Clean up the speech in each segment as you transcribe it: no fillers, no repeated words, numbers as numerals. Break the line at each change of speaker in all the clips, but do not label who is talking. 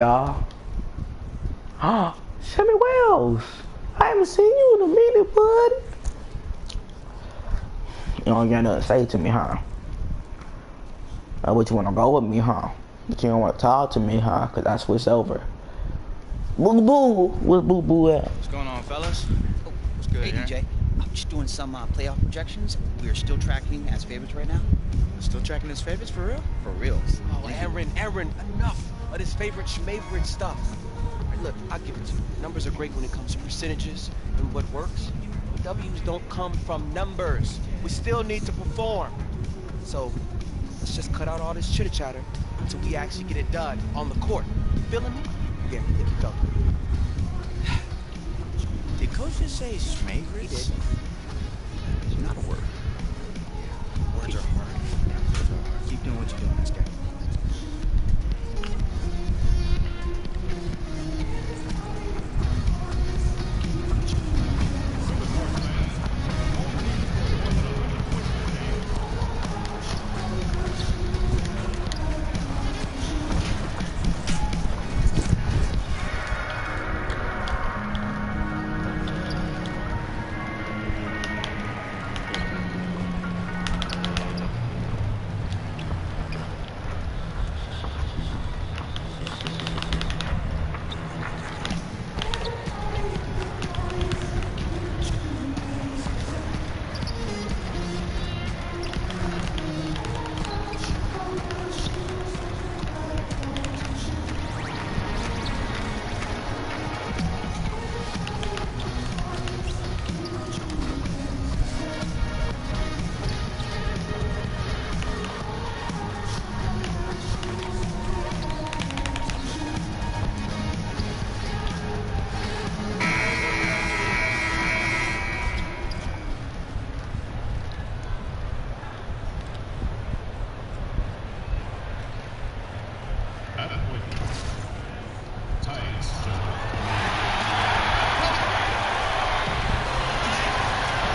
Y'all. Sammy Wells. I haven't seen you in a minute, bud. You don't got nothing to say to me, huh? What you wanna go with me, huh? But you don't wanna talk to me, huh? Cause I switched over. Boo boo. Where's boo boo at?
What's going on, fellas?
Oh,
What's good,
hey, DJ. I'm just doing some playoff projections. We are still tracking as favorites right now.
Still tracking his favorites for real?
For reals.
Oh, Aaron, enough of this favorite stuff. Right, look, I'll give it to you. Numbers are great when it comes to percentages and what works. But W's don't come from numbers. We still need to perform. So let's just cut out all this chitter-chatter until we actually get it done on the court. You feeling me? Yeah, here we go.
Did Coach just say Schmavers?
He did. It's not a word.
Words are hard. Keep doing what you're doing, this guy.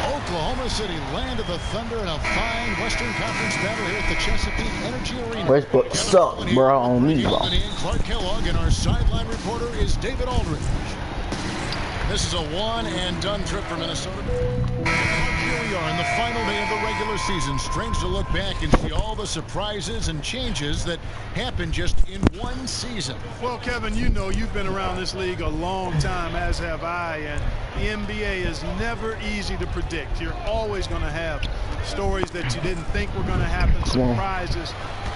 Oklahoma City, land of the Thunder, in a fine Western Conference battle here at the Chesapeake Energy Arena.
Westbrook sucks, bro, on me, bro.
Clark Kellogg, and our sideline reporter is David Aldridge. This is a one-and-done trip for Minnesota. Here we are in the final day of the regular season. Strange to look back and see all the surprises and changes that happened just in one season.
Well, Kevin, you know you've been around this league a long time, as have I, and the NBA is never easy to predict. You're always going to have stories that you didn't think were going to happen, surprises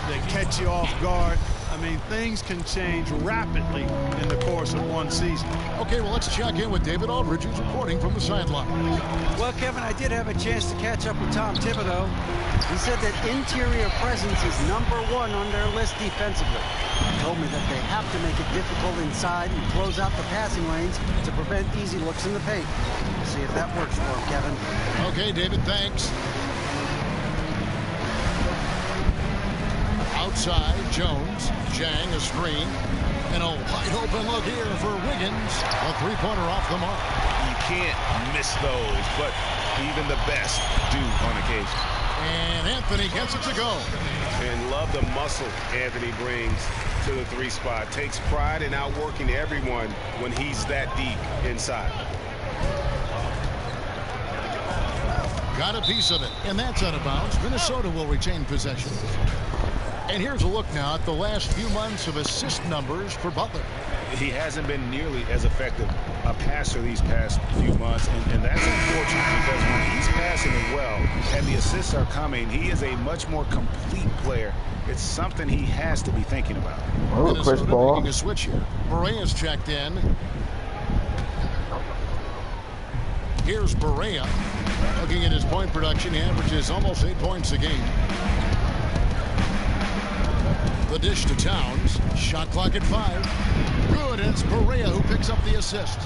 that catch you off guard. I mean, things can change rapidly in the course of one season.
Okay, well, let's check in with David Aldridge, who's reporting from the sideline.
Well, Kevin, I did have a chance to catch up with Tom Thibodeau. He said that interior presence is #1 on their list defensively. He told me that they have to make it difficult inside and close out the passing lanes to prevent easy looks in the paint. We'll see if that works for him, Kevin.
Okay, David, thanks. Outside, Jones, Jang, a screen, and a wide open look here for Wiggins. A three-pointer off the mark.
You can't miss those, but even the best do on occasion.
And Anthony gets it to go.
And love the muscle Anthony brings to the three spot. Takes pride in outworking everyone when he's that deep inside.
Got a piece of it, and that's out of bounds. Minnesota will retain possession. And here's a look now at the last few months of assist numbers for Butler.
He hasn't been nearly as effective a passer these past few months, and that's unfortunate because when he's passing it well and the assists are coming, he is a much more complete player. It's something he has to be thinking about.
Oh, Chris Paul
making a switch here. Berea's checked in. Here's Berea. Looking at his point production, he averages almost 8 points a game. The dish to Towns. Shot clock at 5. Good. It's Berea who picks up the assist.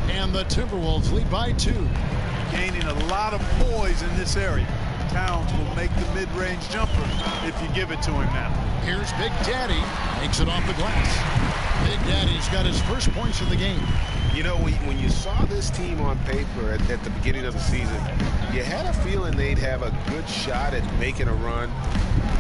And the Timberwolves lead by 2.
Gaining a lot of poise in this area. Towns will make the mid-range jumper if you give it to him now.
Here's Big Daddy. Makes it off the glass. Big Daddy's He's got his first points of the game.
You know, when you saw this team on paper at the beginning of the season, you had a feeling they'd have a good shot at making a run.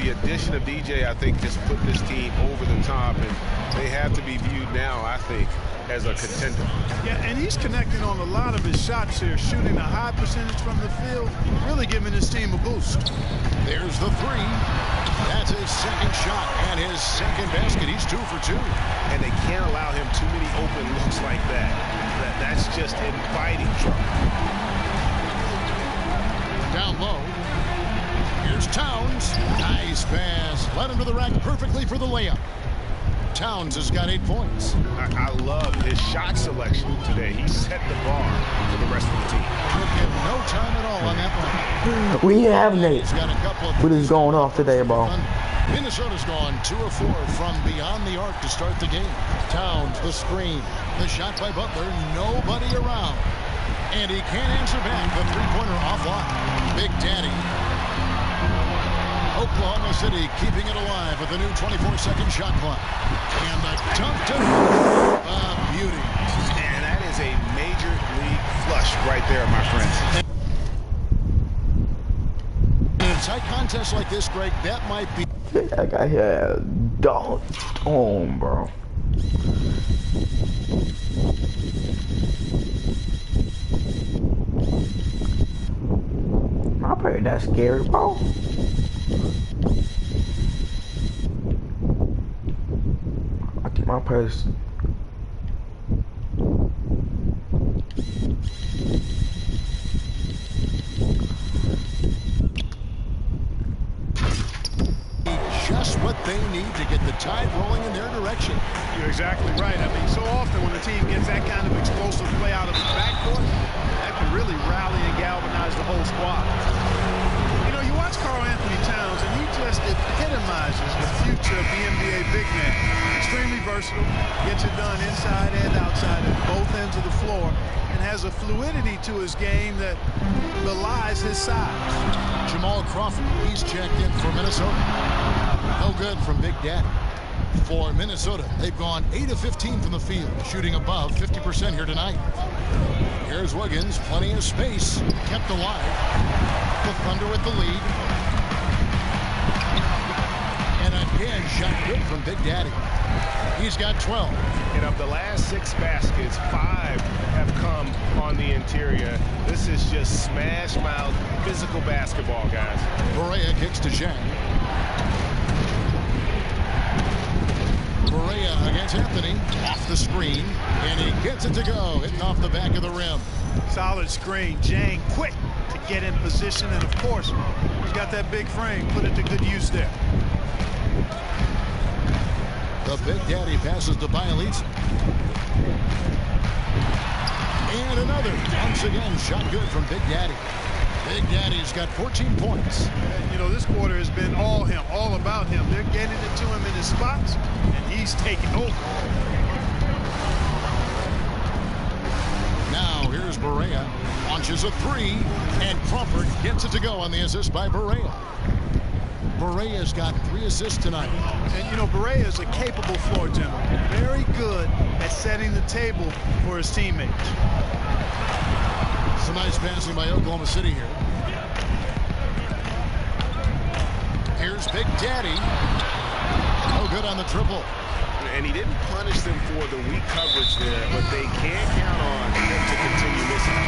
The addition of DJ, I think, just put this team over the top, and they have to be viewed now, I think, as a contender.
Yeah, and he's connecting on a lot of his shots here, shooting a high percentage from the field, really giving his team a boost.
There's the three. That's his second shot and his second basket. He's 2 for 2.
And they can't allow him too many open looks like that. That's just inviting trouble.
Down low. Here's Towns. Nice pass. Led him to the rack perfectly for the layup. Towns has got 8 points.
I love his shot selection today. He set the bar for the rest of the team.
Took him no time at all on that one.
We have Nate.
He's got a couple of.
What is going off today, bro?
Minnesota's gone 2 of 4 from beyond the arc to start the game. Towns, the screen. The shot by Butler. Nobody around. And he can't answer back. The three-pointer offline. Big Daddy. Oklahoma City keeping it alive with the new 24-second shot clock. And the dunk to beauty.
And that is a major league flush right there, my friends.
In a tight contest like this, Greg, that might be.
That guy here, don't on, bro. My player that scary, bro. I keep my purse.
Just what they need to get the tide rolling in their direction.
You're exactly right. I mean, so often when a team gets that kind of explosive play out of the backcourt, that can really rally and galvanize the whole squad. You know, you watch Karl Anthony Towns, and he just epitomizes the future of the NBA big man. Extremely versatile, gets it done inside and outside at both ends of the floor, and has a fluidity to his game that belies his size.
Jamal Crawford, he's checked in for Minnesota. No good from Big Daddy. For Minnesota, they've gone 8 of 15 from the field, shooting above 50% here tonight. Here's Wiggins, plenty of space, kept alive. The Thunder with the lead. And again, shot good from Big Daddy. He's got 12.
And of the last 6 baskets, 5 have come on the interior. This is just smash mouth physical basketball, guys.
Barea kicks to Shaq. Barea against Anthony, off the screen, and he gets it to go, hitting off the back of the rim.
Solid screen. Jang quick to get in position, and of course, he's got that big frame. Put it to good use there.
The Big Daddy passes to Bielitsa. And another. Once again, shot good from Big Daddy. Big Daddy's got 14 points.
You know, this quarter has been all him, all about him. They're getting it to him in his spots, and he's taking over.
Now, here's Barea. Launches a 3, and Crawford gets it to go on the assist by Barea. Barea's got 3 assists tonight.
And, you know, Barea is a capable floor general. Very good at setting the table for his teammates.
Some nice passing by Oklahoma City here. Here's Big Daddy. No good on the triple.
And he didn't punish them for the weak coverage there, but they can't count on them to continue missing.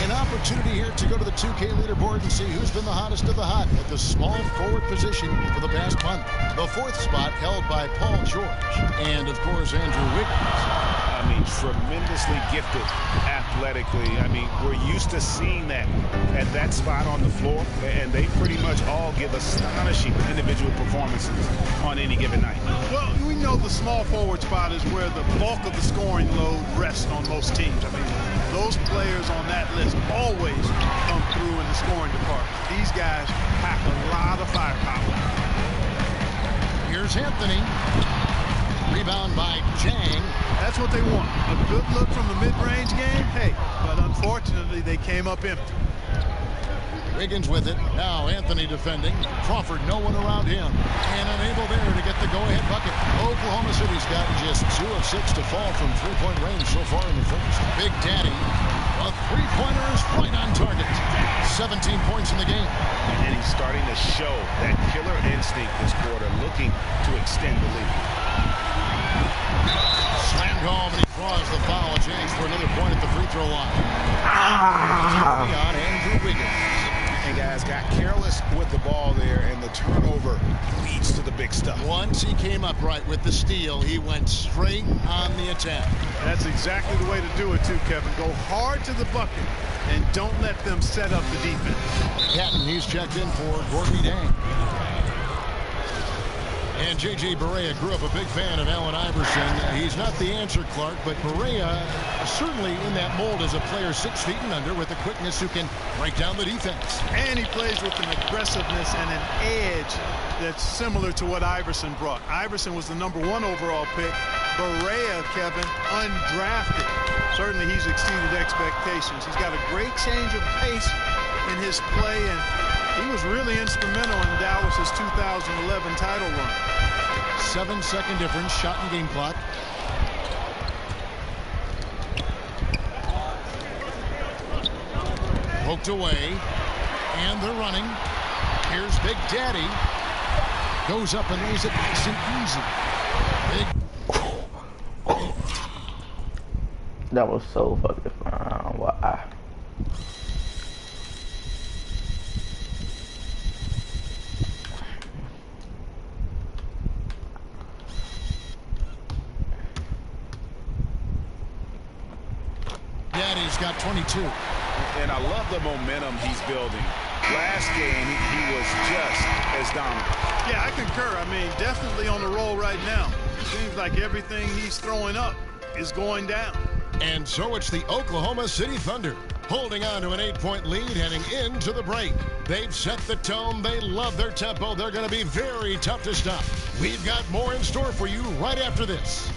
An opportunity here to go to the 2K leaderboard and see who's been the hottest of the hot at the small forward position for the past month. The 4th spot held by Paul George and, of course, Andrew Wiggins.
I mean, tremendously gifted athletically. I mean, we're used to seeing that at that spot on the floor, and they pretty much all give astonishing individual performances on any given night.
Well, we know the small forward spot is where the bulk of the scoring load rests on most teams. I mean, those players on that list always come through in the scoring department. These guys pack a lot of firepower.
Here's Anthony. Rebound by Jang.
That's what they want. A good look from the mid-range game. Hey, but unfortunately, they came up empty.
Wiggins with it. Now Anthony defending. Crawford, no one around him. And unable there to get the go-ahead bucket. Oklahoma City's gotten just 2 of 6 to fall from three-point range so far in the first. Big Daddy, a three-pointer is right on target. 17 points in the game.
And he's starting to show that killer instinct this quarter, looking to extend the lead.
Slammed home, and he draws the foul. A chance for another point at the free throw line. On Andrew Wiggins.
And guys got careless with the ball there, and the turnover leads to the big stuff.
Once he came up right with the steal, he went straight on the attack.
That's exactly the way to do it too, Kevin. Go hard to the bucket and don't let them set up the defense.
Patton, he's checked in for Gorby Dang. And J.J. Barea grew up a big fan of Allen Iverson. He's not the answer, Clark, but Barea certainly in that mold as a player 6 feet and under with a quickness who can break down the defense.
And he plays with an aggressiveness and an edge that's similar to what Iverson brought. Iverson was the #1 overall pick. Barea, Kevin, undrafted. Certainly he's exceeded expectations. He's got a great change of pace in his play, and he was really instrumental in Dallas's 2011 title run.
7-second difference, shot and game clock. Poked away, and they're running. Here's Big Daddy. Goes up and lays it nice and easy. Big.
That was so fucking fun. Why?
Daddy's got 22.
And I love the momentum he's building. Last game, he was just as dominant.
Yeah, I concur. I mean, definitely on the roll right now. Seems like everything he's throwing up is going down.
And so it's the Oklahoma City Thunder holding on to an 8-point lead heading into the break. They've set the tone. They love their tempo. They're going to be very tough to stop. We've got more in store for you right after this.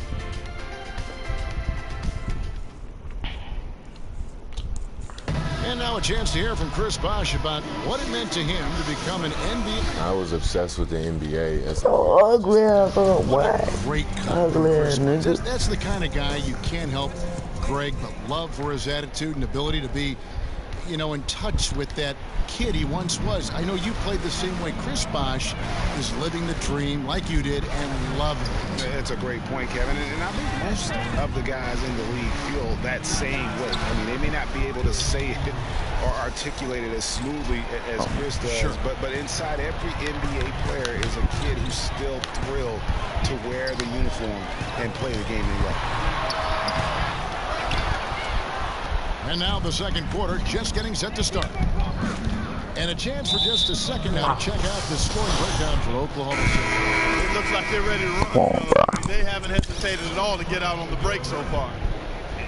And now a chance to hear from Chris Bosh about what it meant to him to become an NBA.
I was obsessed with the NBA. As
So ugly as a what?
Great
Ugly ass nigga.
That's the kind of guy you can't help Greg but love for his attitude and ability to be, you know, in touch with that kid he once was. I know you played the same way. Chris Bosh is living the dream like you did and loving it.
That's a great point, Kevin. And I think most of the guys in the league feel that same way. I mean, they may not be able to say it or articulate it as smoothly as Chris does,
sure.
but inside every NBA player is a kid who's still thrilled to wear the uniform and play the game they love.
And now the second quarter just getting set to start. And a chance for just a second now to check out the scoring breakdown for Oklahoma City.
It looks like they're ready to run.
Come on, bro.
I mean, they haven't hesitated at all to get out on the break so far.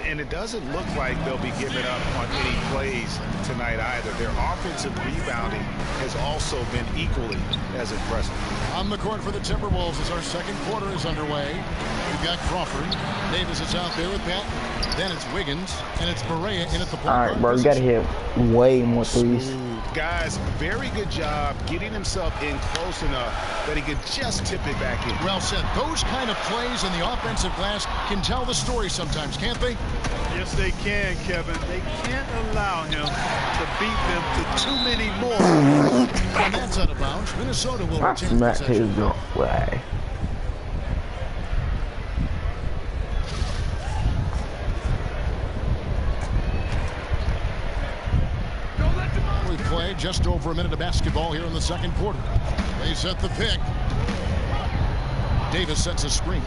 And it doesn't look like they'll be giving up on any plays tonight either. Their offensive rebounding has also been equally as impressive.
On the court for the Timberwolves as our second quarter is underway. We've got Crawford. Davis is out there with Pat. Then it's Wiggins, and it's Barea in at the point guard.
All right, bro, you gotta hit way more threes.
Guys, very good job getting himself in close enough that he could just tip it back in.
Well said. Those kind of plays in the offensive glass can tell the story sometimes, can't they?
Yes, they can, Kevin. They can't allow him to beat them to too many more.
And that's out of bounds. Minnesota will
I
retain
smacked his
possession.
girl. Way.
We play just over a minute of basketball here in the second quarter. They set the pick. Davis sets a screen.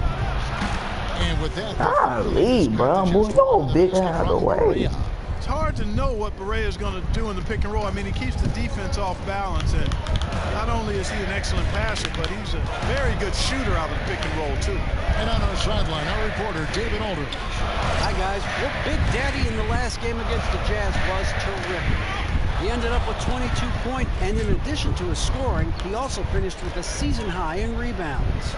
And with that,
Golly, bro, move your big ass out of the way.
It's hard to know what Barea is going to do in the pick and roll. I mean, he keeps the defense off balance, and not only is he an excellent passer, but he's a very good shooter out of the pick and roll, too.
And on our sideline, our reporter, David Aldridge.
Hi, guys. Well, Big Daddy in the last game against the Jazz was terrific. He ended up with 22 points, and in addition to his scoring, he also finished with a season high in rebounds.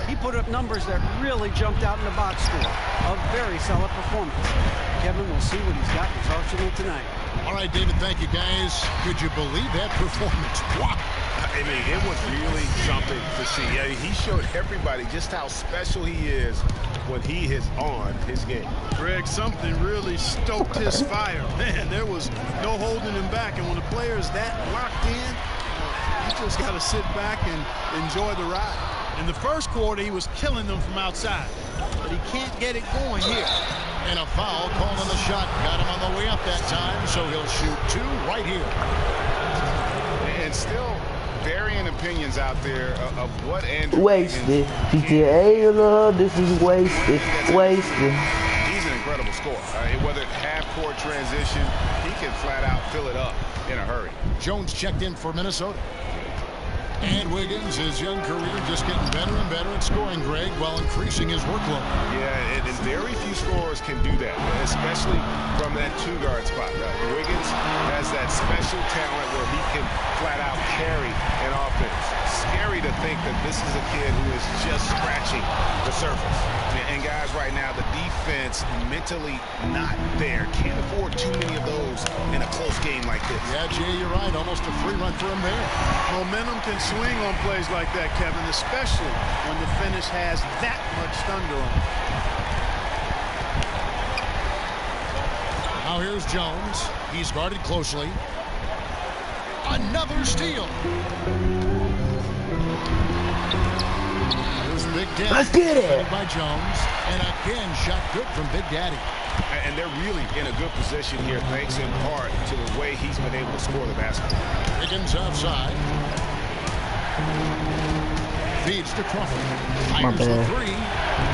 He put up numbers that really jumped out in the box score. A very solid performance. Kevin, we'll see what he's got in his arsenal tonight.
All right, David, thank you, guys. Could you believe that performance? Wow.
I mean, it was really something to see. Yeah, he showed everybody just how special he is when he is on his game.
Greg, something really stoked his fire. Man, there was no holding him back. And when the player's that locked in, you just got to sit back and enjoy the ride. In the first quarter, he was killing them from outside. But he can't get it going here.
And a foul called on the shot. Got him on the way up that time, so he'll shoot 2 right here.
And still varying opinions out there of what Andrew
Wasted. GTA, this is wasted. Wasted.
He's an incredible scorer. Whether it's half-court transition, he can flat out fill it up in a hurry.
Jones checked in for Minnesota. And Wiggins, his young career just getting better and better at scoring, Greg, while increasing his workload.
Yeah, and very few scorers can do that, especially from that 2-guard spot. Wiggins has that special talent where he can flat out carry an offense. Scary to think that this is a kid who is just scratching the surface. And guys, right now, the defense mentally not there. Can't afford too many of those in a close game like this.
Yeah, Jay, you're right. Almost a free run for him there.
Momentum can swing on plays like that, Kevin, especially when the finish has that much thunder on it.
Now here's Jones. He's guarded closely. Another steal. Here's Big Daddy.
Let's get it.
By Jones. And again, shot good from Big Daddy.
And they're really in a good position here, thanks in part to the way he's been able to score the basketball.
Wiggins outside. Feeds to Crawford. Fires the 3.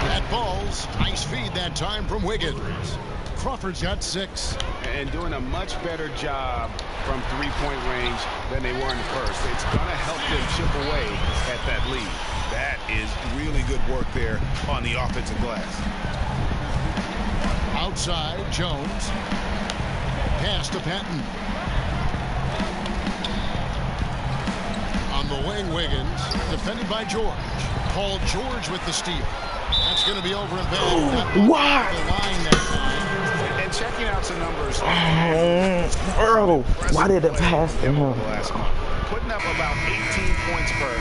That ball's nice feed that time from Wiggins. Crawford's got 6.
And doing a much better job from 3-point range than they were in the first. It's going to help them chip away at that lead. That is really good work there on the offensive glass.
Outside, Jones. Pass to Patton. On the wing, Wiggins. Defended by George. Paul George with the steal. That's going to be over and back.
Wow.
The line that time.
And checking out some numbers.
Earl, why did it pass to him?
Last month, putting up about 18 points per,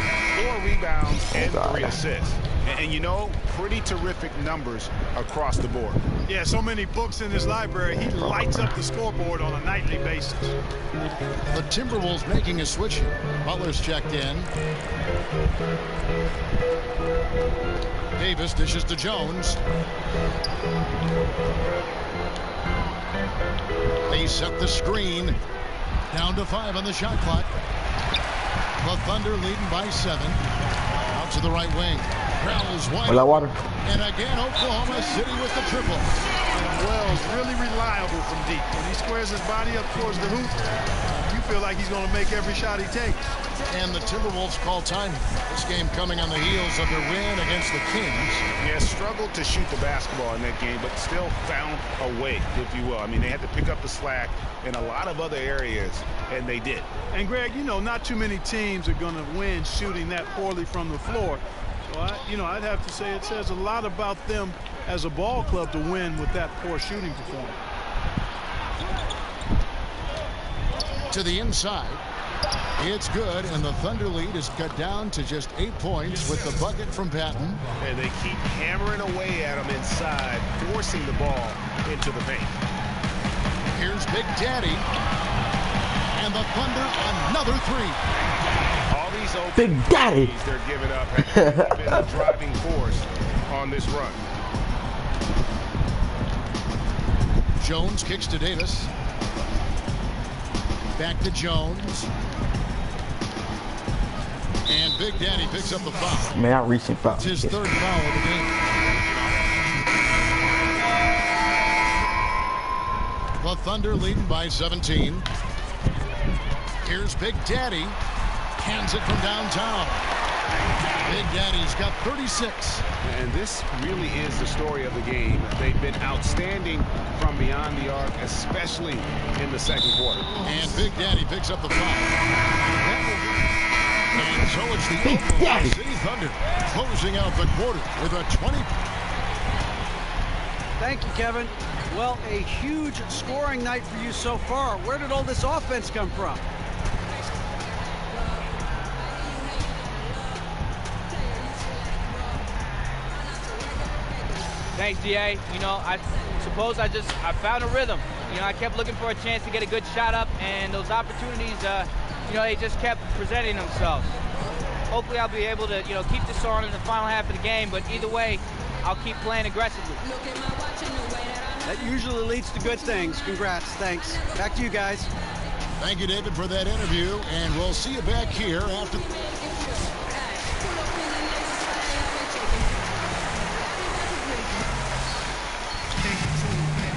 4 rebounds and 3 assists. And you know, pretty terrific numbers across the board.
Yeah, so many books in his library. He lights up the scoreboard on a nightly basis.
The Timberwolves making a switch here. Butler's checked in. Davis dishes to Jones. They set the screen. Down to 5 on the shot clock. The Thunder leading by 7. Out to the right wing. Crowell's wide.
Water.
And again, Oklahoma City with the triple.
And Wells really reliable from deep. When he squares his body up towards the hoop, you feel like he's going to make every shot he takes.
And the Timberwolves call time. This game coming on the heels of their win against the Kings.
Yeah, struggled to shoot the basketball in that game, but still found a way, if you will. I mean, they had to pick up the slack in a lot of other areas, and they did.
And Greg, you know, not too many teams are going to win shooting that poorly from the floor. So, I'd have to say it says a lot about them as a ball club to win with that poor shooting performance.
To the inside. It's good, and the Thunder lead is cut down to just 8 points with the bucket from Patton.
And they keep hammering away at them inside, forcing the ball into the paint.
Here's Big Daddy. And the Thunder, another 3.
All these open
Big Daddy.
threes they're giving up have been the driving force on this run.
Jones kicks to Davis. Back to Jones. And Big Daddy picks up the foul.
Man, I reaching foul.
It's his 3rd foul of the game. The Thunder leading by 17. Here's Big Daddy. Hands it from downtown. Big Daddy's got 36.
And this really is the story of the game. They've been outstanding from beyond the arc, especially in the second quarter.
And Big Daddy picks up the foul. And so it's the Oklahoma City Thunder closing out the quarter with a 20.
Thank you, Kevin. Well, a huge scoring night for you so far. Where did all this offense come from?
Thanks, DA. You know, I suppose I found a rhythm. You know, I kept looking for a chance to get a good shot up, and those opportunities, you know, they just kept presenting themselves. Hopefully I'll be able to, you know, keep this on in the final half of the game, but either way, I'll keep playing aggressively.
That usually leads to good things. Congrats. Thanks. Back to you guys.
Thank you, David, for that interview, and we'll see you back here after.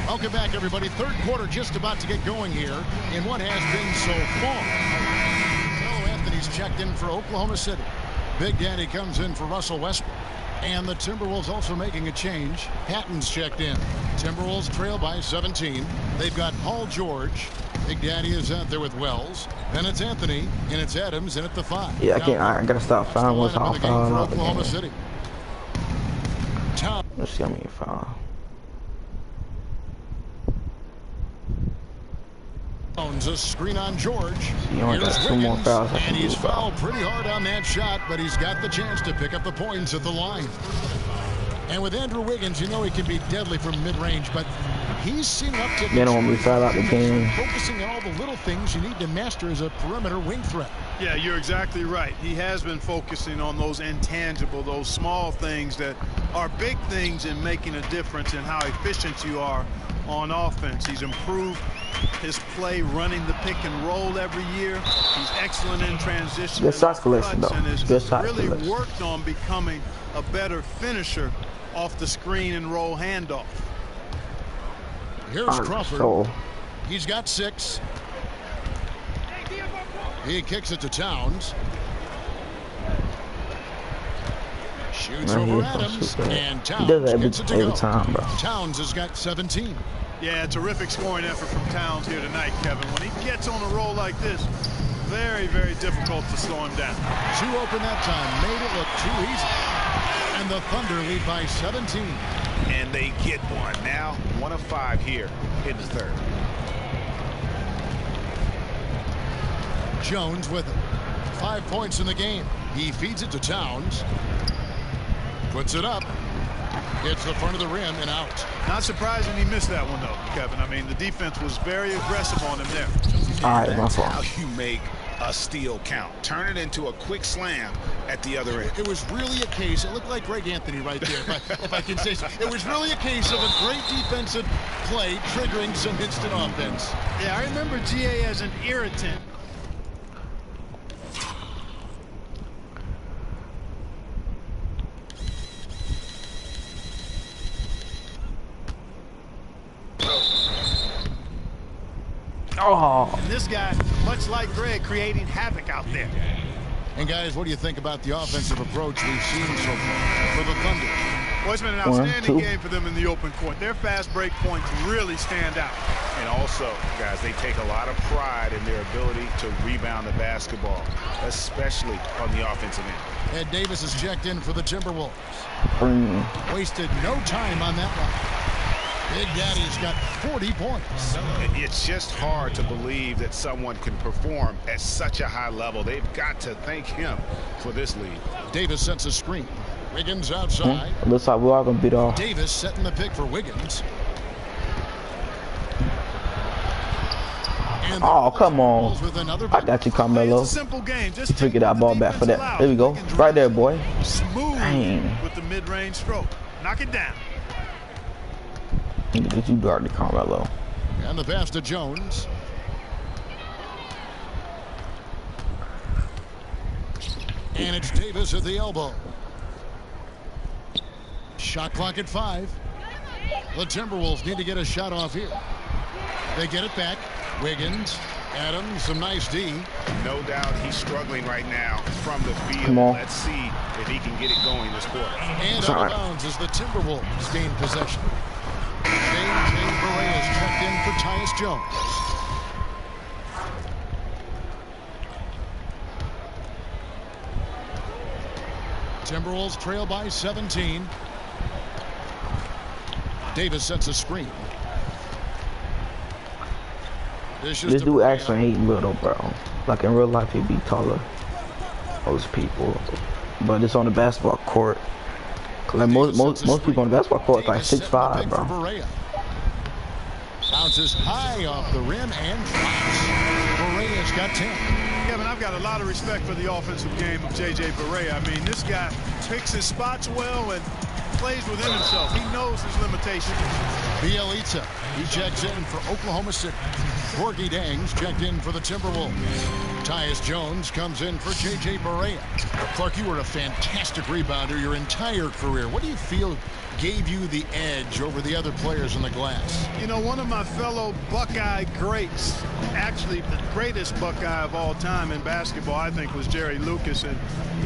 Welcome back, everybody. Third quarter just about to get going here in what has been so far. Carmelo Anthony's checked in for Oklahoma City. Big Daddy comes in for Russell Westbrook. And the Timberwolves also making a change. Patton's checked in. Timberwolves trail by 17. They've got Paul George. Big Daddy is out there with Wells. Then it's Anthony, and it's Adams, and at the 5.
Yeah, I gotta stop fouling what's off
for Oklahoma City.
Let's get me a foul.
A screen on George.
You only got 2 more fouls.
And he's fouled pretty hard on that shot, but he's got the chance to pick up the points at the line. And with Andrew Wiggins, you know he can be deadly from mid-range, but he's seen up to
they don't want me to foul out the game.
Focusing on all the little things you need to master as a perimeter wing threat.
Yeah, you're exactly right. He has been focusing on those intangible, those small things that are big things in making a difference in how efficient you are on offense. He's improved his play running the pick and roll every year. He's excellent in transition.
Good shot selection, though.
And has
Good shot
really
selection.
worked on becoming a better finisher off the screen and roll handoff.
Here's Crawford.
So,
he's got 6. He kicks it to Towns. Shoots over Adams, and Towns gets it to go.
Time, bro.
Towns has got 17.
Yeah, terrific scoring effort from Towns here tonight, Kevin. When he gets on a roll like this, very, very difficult to slow him down.
2 open that time, made it look too easy. And the Thunder lead by 17.
And they get one. Now 1 of 5 here in the third.
Jones with it. 5 points in the game. He feeds it to Towns. Puts it up. Hits the front of the rim and out.
Not surprising he missed that one, though, Kevin. I mean, the defense was very aggressive on him there.
All right, my fault.
How you make a steal count. Turn it into a quick slam at the other end.
It was really a case. It looked like Greg Anthony right there, if I can say so. It was really a case of a great defensive play triggering some instant offense.
Yeah, I remember GA as an irritant.
Oh.
And this guy, much like Greg, creating havoc out there.
And guys, what do you think about the offensive approach we've seen so far for the Thunder?
Well, it's been an outstanding game for them in the open court. Their fast break points really stand out.
And also, guys, they take a lot of pride in their ability to rebound the basketball, especially on the offensive end.
Ed Davis is checked in for the Timberwolves. Wasted no time on that one. Big Daddy's got 40 points.
It's just hard to believe that someone can perform at such a high level. They've got to thank him for this lead.
Davis sets a screen. Wiggins outside.
Looks like we're all going to beat off.
Davis setting the pick for Wiggins.
Oh, come on. I got you, Carmelo.
It's a simple game. Just
you that ball back for that. There we go. Right there, boy.
Smooth
Dang.
with the mid-range stroke. Knock it down.
Did you guard the Carmelo?
And the pass to Jones. And it's Davis at the elbow. Shot clock at 5. The Timberwolves need to get a shot off here. They get it back. Wiggins, Adams, some nice D.
No doubt he's struggling right now from the field.
Come on.
Let's see if he can get it going this quarter.
And out of bounds as the Timberwolves gain possession. James Barea is checked in for Tyus Jones. Timberwolves trail by 17. Davis sets a screen.
This dude actually ain't little, bro. Like in real life, he'd be taller. Most people, but it's on the basketball court. Like most people on the basketball court like 6'5", bro.
Bounces high off the rim and drops. Berea's got 10.
Kevin, I've got a lot of respect for the offensive game of J.J. Barea. I mean, this guy picks his spots well and plays within himself. He knows his limitations.
Bielitsa, he checks in for Oklahoma City. Gorgie Dangs checked in for the Timberwolves. Tyus Jones comes in for J.J. Barea. Clark, you were a fantastic rebounder your entire career. What do you feel gave you the edge over the other players in the glass?
You know, one of my fellow Buckeye greats, actually the greatest Buckeye of all time in basketball, I think, was Jerry Lucas. And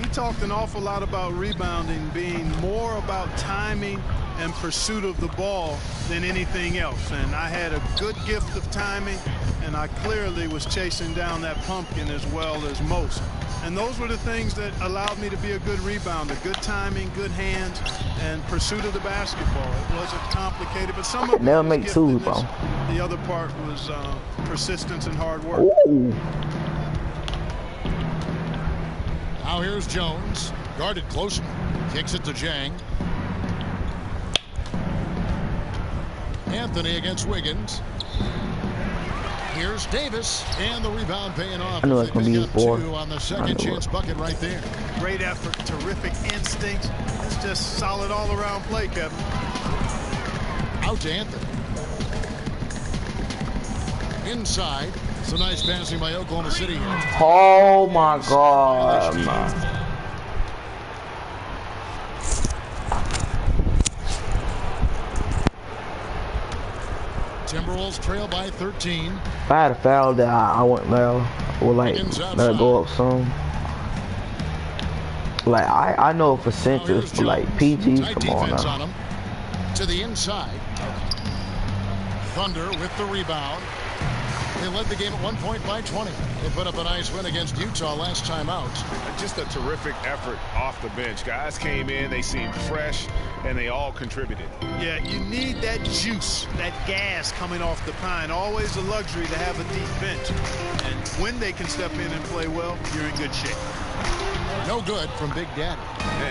he talked an awful lot about rebounding being more about timing and pursuit of the ball than anything else. And I had a good gift of timing, and I clearly was chasing down that pumpkin as well as most. And those were the things that allowed me to be a good rebounder. Good timing, good hands, and pursuit of the basketball. It wasn't complicated, but some of it
They'll
was
make two, bro.
The other part was persistence and hard work.
Ooh.
Now here's Jones, guarded closely. Kicks it to Jang. Anthony against Wiggins. Here's Davis, and the rebound paying off.
I know it's going to be a 4.
On the second chance bucket right there.
Great effort, terrific instinct. It's just solid all-around play, Kevin.
Out to Anthony. Inside. Some nice passing by Oklahoma City here.
Oh my God.
Timberwolves trail by 13.
If I had a foul that I wouldn't would like let it go up some. Like I know for centers, but like PG, come on now.
To the inside. Thunder with the rebound. They led the game at one point by 20. They put up a nice win against Utah last time out.
Just a terrific effort off the bench. Guys came in, they seemed fresh, and they all contributed.
Yeah, you need that juice, that gas coming off the pine. Always a luxury to have a deep bench. And when they can step in and play well, you're in good shape.
No good from Big Daddy.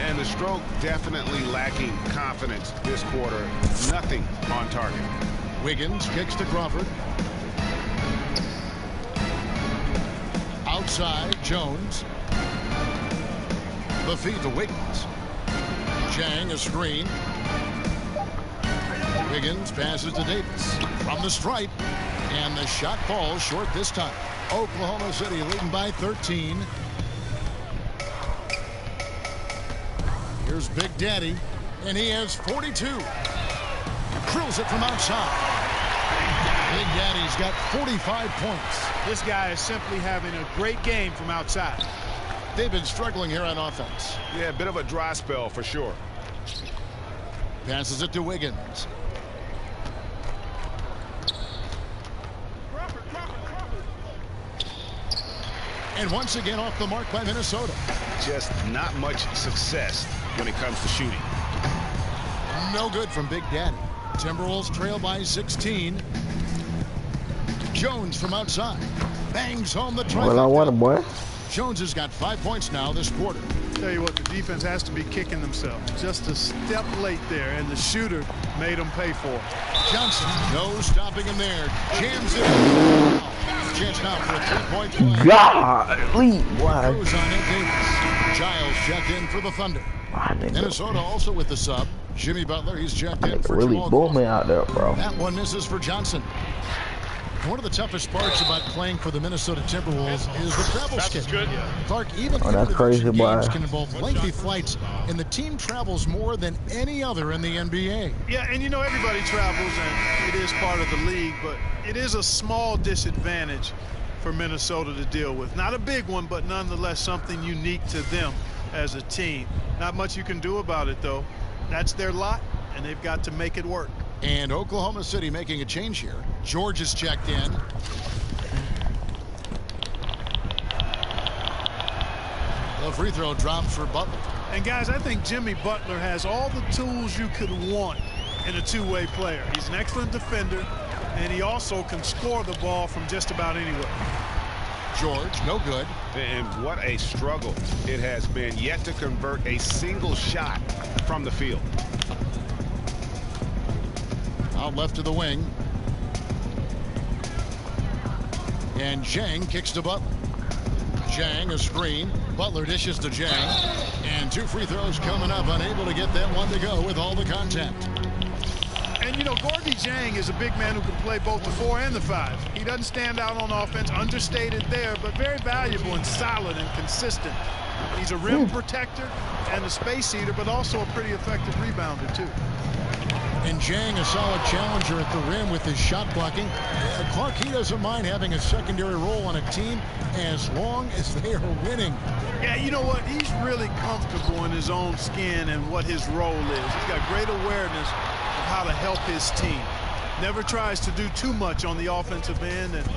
And the stroke definitely lacking confidence this quarter. Nothing on target.
Wiggins kicks to Crawford. Outside, Jones. The feed to Wiggins. Jang a screen. Wiggins passes to Davis. From the stripe. And the shot falls short this time. Oklahoma City leading by 13. Here's Big Daddy. And he has 42. Drills it from outside. Big Daddy's got 45 points.
This guy is simply having a great game from outside.
They've been struggling here on offense.
Yeah, a bit of a dry spell for sure.
Passes it to Wiggins. And once again off the mark by Minnesota.
Just not much success when it comes to shooting.
No good from Big Daddy. Timberwolves trail by 16. Jones from outside. Bangs home the trifecta.
Well, I want him, boy.
Jones has got 5 points now this quarter.
Tell you what, the defense has to be kicking themselves. Just a step late there, and the shooter made them pay for it.
Johnson, no stopping him there. Jams it in. Chance now for a 3-point play.
Golly, boy.
Cruz on it, Davis. Giles checked in for the Thunder. Minnesota also with the sub. Jimmy Butler, he's checked in for
really
Jamal
booming
Crawford.
out there, bro.
That one misses for Johnson. One of the toughest parts about playing for the Minnesota Timberwolves is the travel schedule. Clark, even
that's crazy,
games
boy.
can involve lengthy flights, and the team travels more than any other in the NBA.
Yeah, and you know, everybody travels, and it is part of the league, but it is a small disadvantage for Minnesota to deal with. Not a big one, but nonetheless something unique to them as a team. Not much you can do about it, though. That's their lot, and they've got to make it work.
And Oklahoma City making a change here. George is checked in. The free throw drops for Butler.
And guys, I think Jimmy Butler has all the tools you could want and a two-way player. He's an excellent defender, and he also can score the ball from just about anywhere.
George, no good.
And what a struggle it has been yet to convert a single shot from the field.
Out left to the wing. And Zhang kicks to Butler. Zhang, a screen. Butler dishes to Zhang. And 2 free throws coming up, unable to get that one to go with all the contact.
And, you know, Gorgui Dieng is a big man who can play both the 4 and the 5. He doesn't stand out on offense, understated there, but very valuable and solid and consistent. He's a rim protector and a space eater, but also a pretty effective rebounder, too.
And Zhang, a solid challenger at the rim with his shot blocking. Clark, he doesn't mind having a secondary role on a team as long as they are winning.
Yeah, you know what? He's really comfortable in his own skin and what his role is. He's got great awareness of how to help his team. Never tries to do too much on the offensive end, and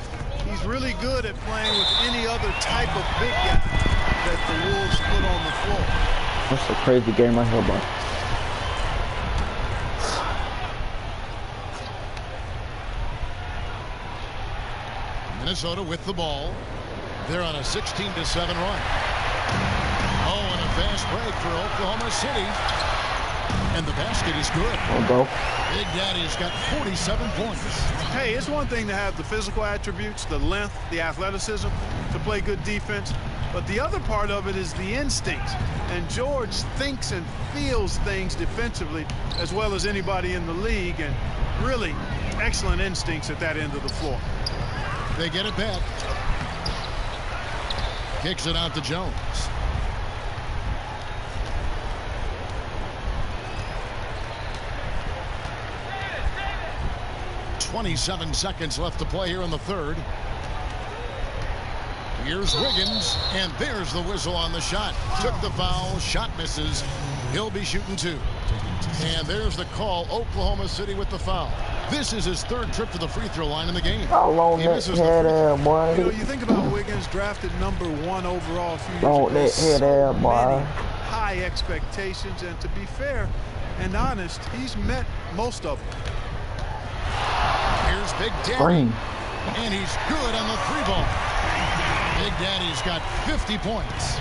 he's really good at playing with any other type of big guy that the Wolves put on the floor.
That's a crazy game right here, bro.
Minnesota with the ball. They're on a 16-7 run. Oh, and a fast break for Oklahoma City. And the basket is good. Big Daddy's got 47 points.
Hey, it's one thing to have the physical attributes, the length, the athleticism to play good defense, but the other part of it is the instincts. And George thinks and feels things defensively as well as anybody in the league, and really excellent instincts at that end of the floor.
They get it back. Kicks it out to Jones. 27 seconds left to play here in the third. Here's Wiggins, and there's the whistle on the shot. Took the foul, shot misses. He'll be shooting 2. And there's the call, Oklahoma City with the foul. This is his 3rd trip to the free throw line in the game.
How long that head there, boy?
You know, you think about Wiggins, drafted #1 overall a few years
Long
ago.
that head there, boy.
High expectations, and to be fair and honest, he's met most of them.
Here's Big Daddy. And he's good on the 3-ball. Big Daddy's got 50 points.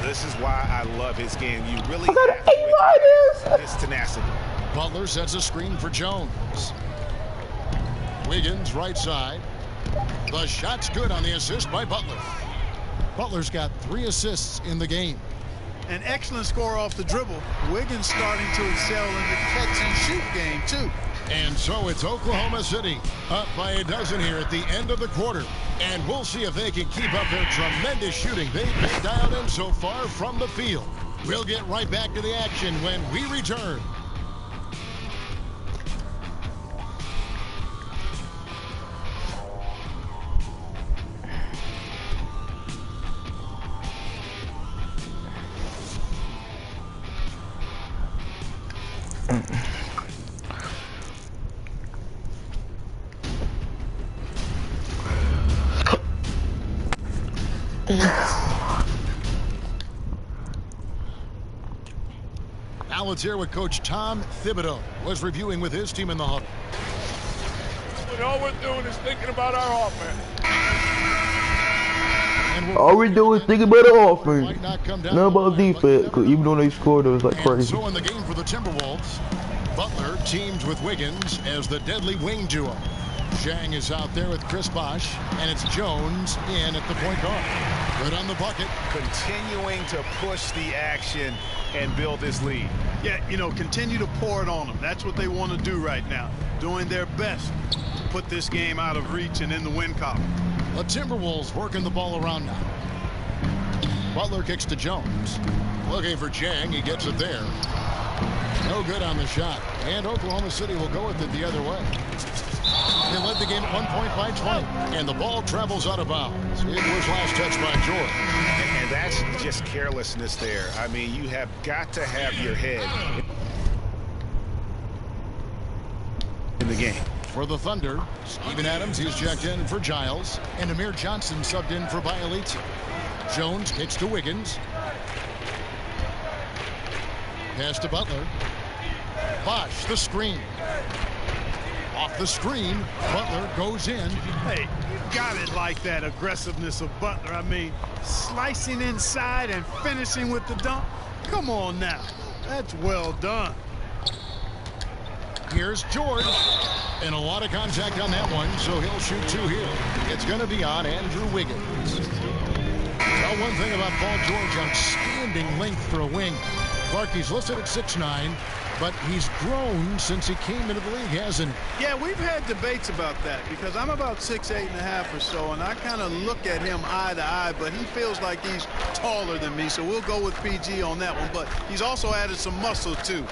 This is why I love his game. You really have his tenacity.
Butler sets a screen for Jones. Wiggins right side. The shot's good on the assist by Butler. Butler's got 3 assists in the game.
An excellent score off the dribble. Wiggins starting to excel in the catch-and-shoot game, too.
And so it's Oklahoma City up by a dozen here at the end of the quarter. And we'll see if they can keep up their tremendous shooting they've been dialed in so far from the field. We'll get right back to the action when we return. Now let's hear what Coach Tom Thibodeau was reviewing with his team in the huddle.
But all we're doing is thinking about our offense.
All we're doing is thinking about the offense. Not about defense, because even though they scored, it was like crazy.
So in the game for the Timberwolves, Butler teams with Wiggins as the deadly wing duo. Zhang is out there with Chris Bosh, and it's Jones in at the point guard. Good on the bucket.
Continuing to push the action and build this lead.
Yeah, you know, continue to pour it on them. That's what they want to do right now. Doing their best to put this game out of reach and in the win column.
The Timberwolves working the ball around now. Butler kicks to Jones. Looking for Zhang. He gets it there. No good on the shot. And Oklahoma City will go with it the other way. They led the game at 1 point by 20. And the ball travels out of bounds. It was last touched by Jordan.
And that's just carelessness there. I mean, you have got to have your head in the game.
For the Thunder, Steven Adams, he's checked in for Giles. And Amir Johnson subbed in for Bielitsa. Jones kicks to Wiggins. Pass to Butler. Bosh, the screen. Off the screen, Butler goes in.
Hey, you got it like that aggressiveness of Butler. I mean, slicing inside and finishing with the dunk. Come on now. That's well done.
Here's George. And a lot of contact on that one, so he'll shoot 2 here. It's going to be on Andrew Wiggins. Well, one thing about Paul George, outstanding length for a wing. Clark, he's listed at 6'9", but he's grown since he came into the league, hasn't he?
Yeah, we've had debates about that because I'm about 6'8.5" or so, and I kind of look at him eye to eye, but he feels like he's taller than me, so we'll go with PG on that one. But he's also added some muscle too,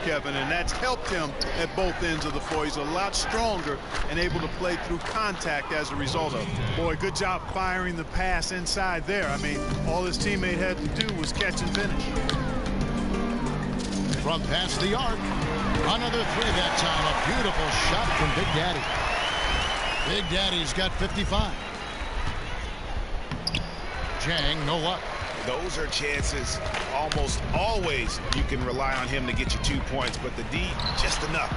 Kevin, and that's helped him at both ends of the floor. He's a lot stronger and able to play through contact as a result of it. Boy, good job firing the pass inside there. I mean, all his teammate had to do was catch and finish.
From past the arc, another 3 that time. A beautiful shot from Big Daddy. Big Daddy's got 55. Jang, no luck.
Those are chances almost always you can rely on him to get you 2 points, but the D just enough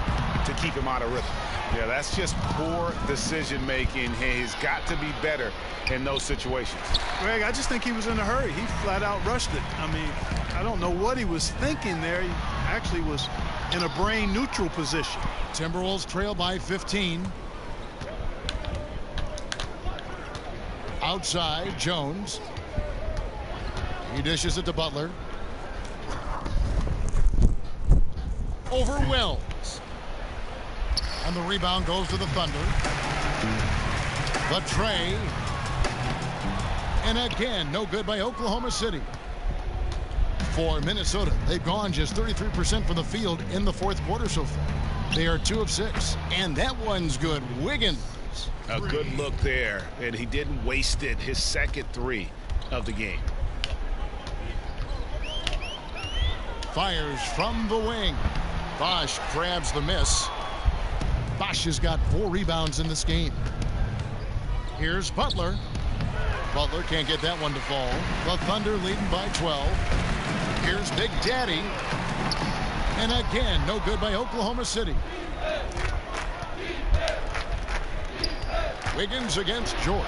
to keep him out of rhythm. Yeah, that's just poor decision making. He's got to be better in those situations.
Greg, I just think he was in a hurry. He flat out rushed it. I mean, I don't know what he was thinking there. He actually was in a brain neutral position.
Timberwolves trail by 15. Outside, Jones. He dishes it to Butler. Over Wells. And the rebound goes to the Thunder. The tray. And again, no good by Oklahoma City. For Minnesota, they've gone just 33% from the field in the fourth quarter so far. They are 2 of 6. And that one's good. Wiggins.
A good look there, and he didn't waste it. His second 3 of the game.
Fires from the wing. Bosh grabs the miss. Bosh has got 4 rebounds in this game. Here's Butler. Butler can't get that one to fall. The Thunder leading by 12. Here's Big Daddy. And again, no good by Oklahoma City. Wiggins against George.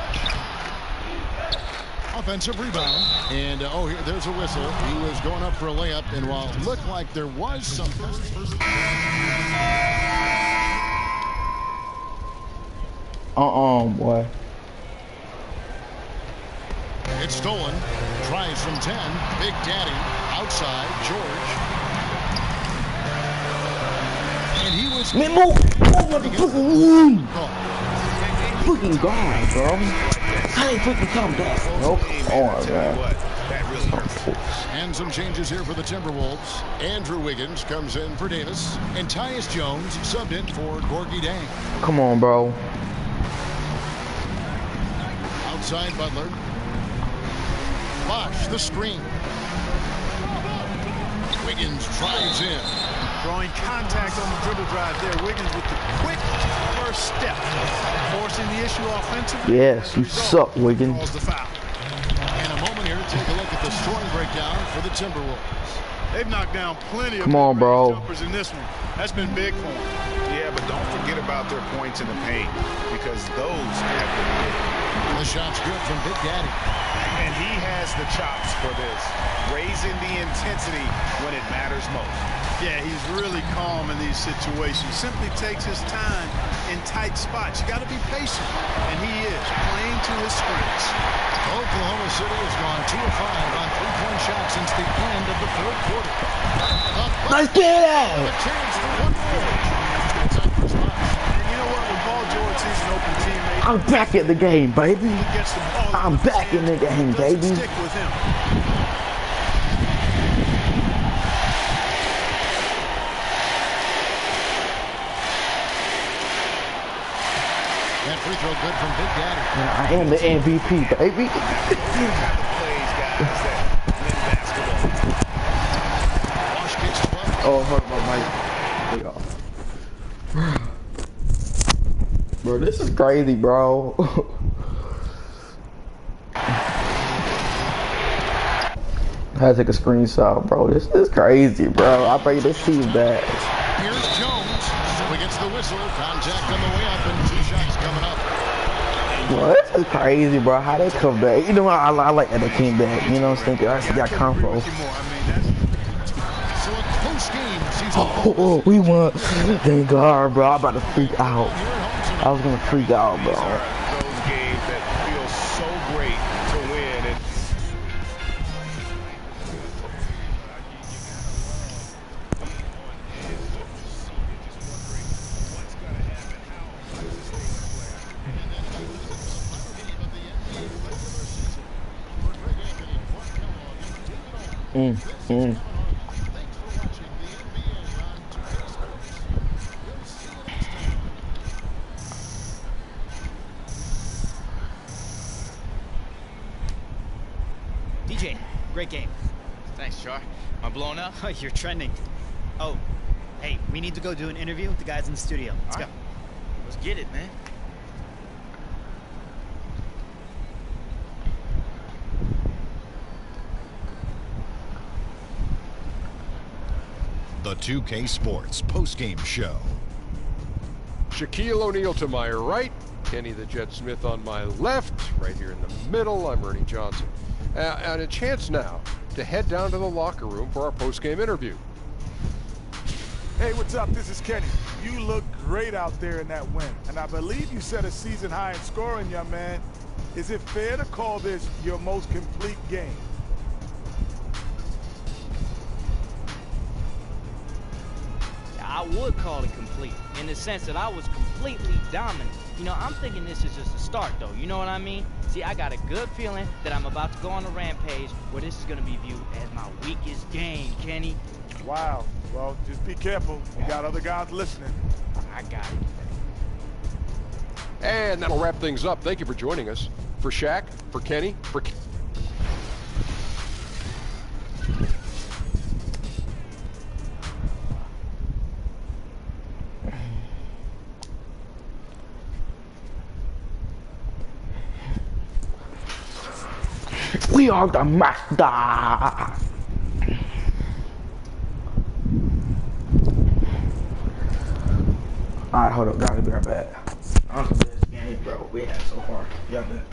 Offensive rebound. And, here, there's a whistle. He was going up for a layup, and while it looked like there was some...
boy.
It's stolen. Tries from 10. Big Daddy outside. George. And he was...
Fucking God, bro. I ain't freaking come back, bro. Oh, man.
And some changes here for the Timberwolves. Andrew Wiggins comes in for Davis. And Tyus Jones subbed in for Gorgie Dang.
Come on, bro.
Outside Butler. Bosh, the screen. Wiggins drives in.
Drawing contact on the dribble drive there. Wiggins with the quick first step. Forcing the issue offensively.
Yes, you suck, Wiggins.
And a moment here to take a look at the scoring breakdown for the Timberwolves.
They've knocked down plenty of jumpers in this one. That's been big for them.
Yeah, but don't forget about their points in the paint, because those have been big.
The shot's good from Big Daddy.
And he has the chops for this, raising the intensity when it matters most.
Yeah, he's really calm in these situations. Simply takes his time in tight spots. You got to be patient, and he is playing to his strengths.
Oklahoma City has gone 2 of 5 on 3-point shots since the end of the fourth quarter.
Let's get out!
A chance for 1 more.
And you know what? When Paul George sees an open teammate,
I'm back in the game, baby.
he gets the ball.
I'm back in the game, baby.
Stick with him.
That free throw good from Big Daddy.
I am the MVP, baby. Oh, hurt my mic. Bro, this is crazy, bro. I had to take a screenshot, bro. This is crazy, bro. I bring this team back.
Here's Jones. Still against the whistle. Contact on the way up and 2 shots coming up.
Bro, this is crazy, bro. How they come back? You know what? I like that they came back. You know what I'm saying? I got comfort. Oh, we won. Thank God, bro. I'm about to freak out. I was gonna freak out, bro.
Those games that feel so great to win.
DJ, great game.
Thanks, Char. Am I blowing up?
You're trending. Oh, hey, we need to go do an interview with the guys in the studio. Let's go.
Let's get it, man.
The 2K Sports postgame show.
Shaquille O'Neal to my right, Kenny the Jet Smith on my left, right here in the middle, I'm Ernie Johnson. And a chance now to head down to the locker room for our post-game interview.
Hey, what's up? This is Kenny. You look great out there in that win, and I believe you set a season high in scoring, young man. Is it fair to call this your most complete game?
I would call it complete in the sense that I was completely dominant. You know, I'm thinking this is just a start, though. You know what I mean? See, I got a good feeling that I'm about to go on a rampage where this is going to be viewed as my weakest game, Kenny.
Wow. Well, just be careful. You got other guys listening.
I got it.
And that'll wrap things up. Thank you for joining us. For Shaq, for Kenny, for...
We are the master. Alright, hold up, guys. Be right back. I'm the best game, bro. We had so far. Yeah, man.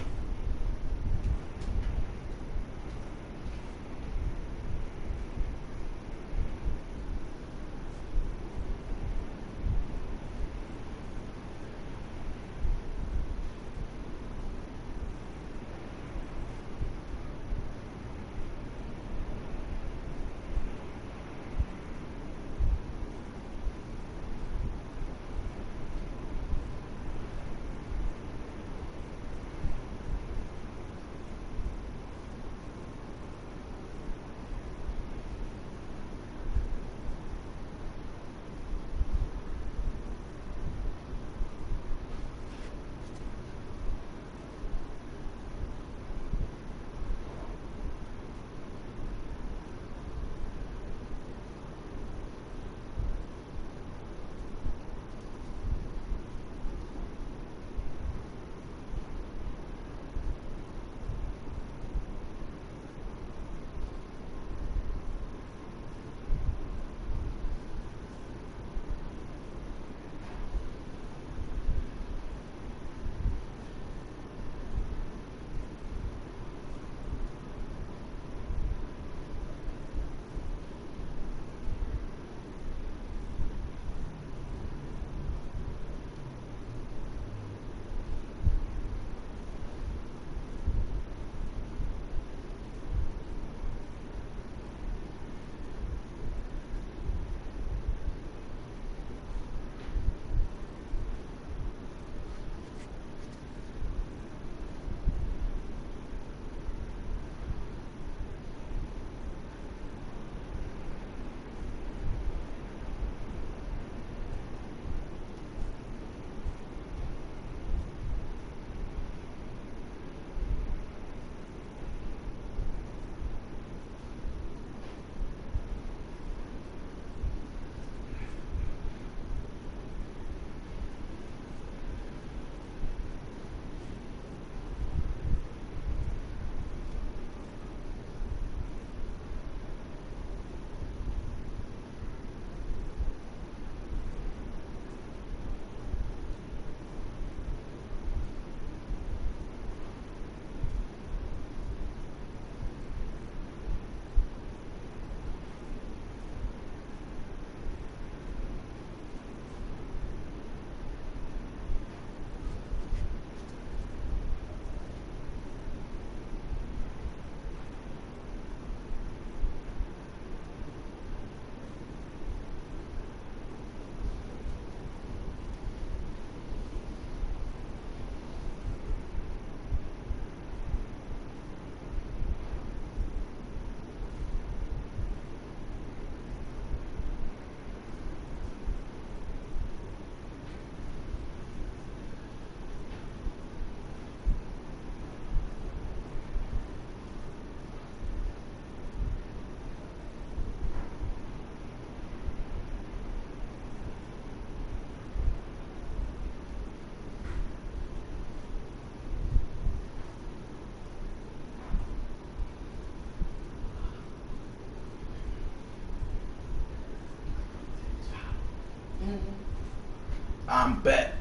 I'm back.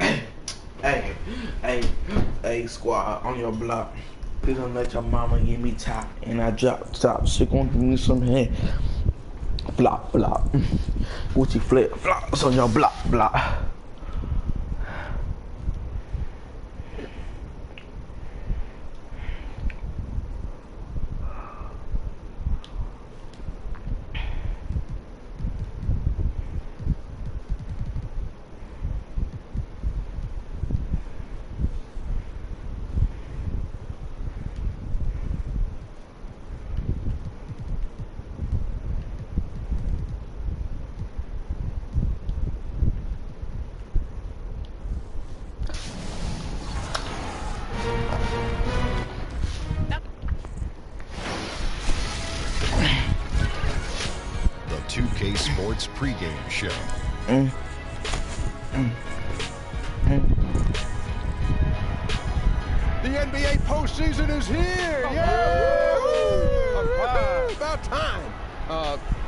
Hey, squad, on your block. Please don't let your mama give me top. And I drop top. She gon' give me some head. Block. Gucci flip. Flops on your block.
The 2K Sports pregame show.
The NBA postseason is here! Yeah! About time!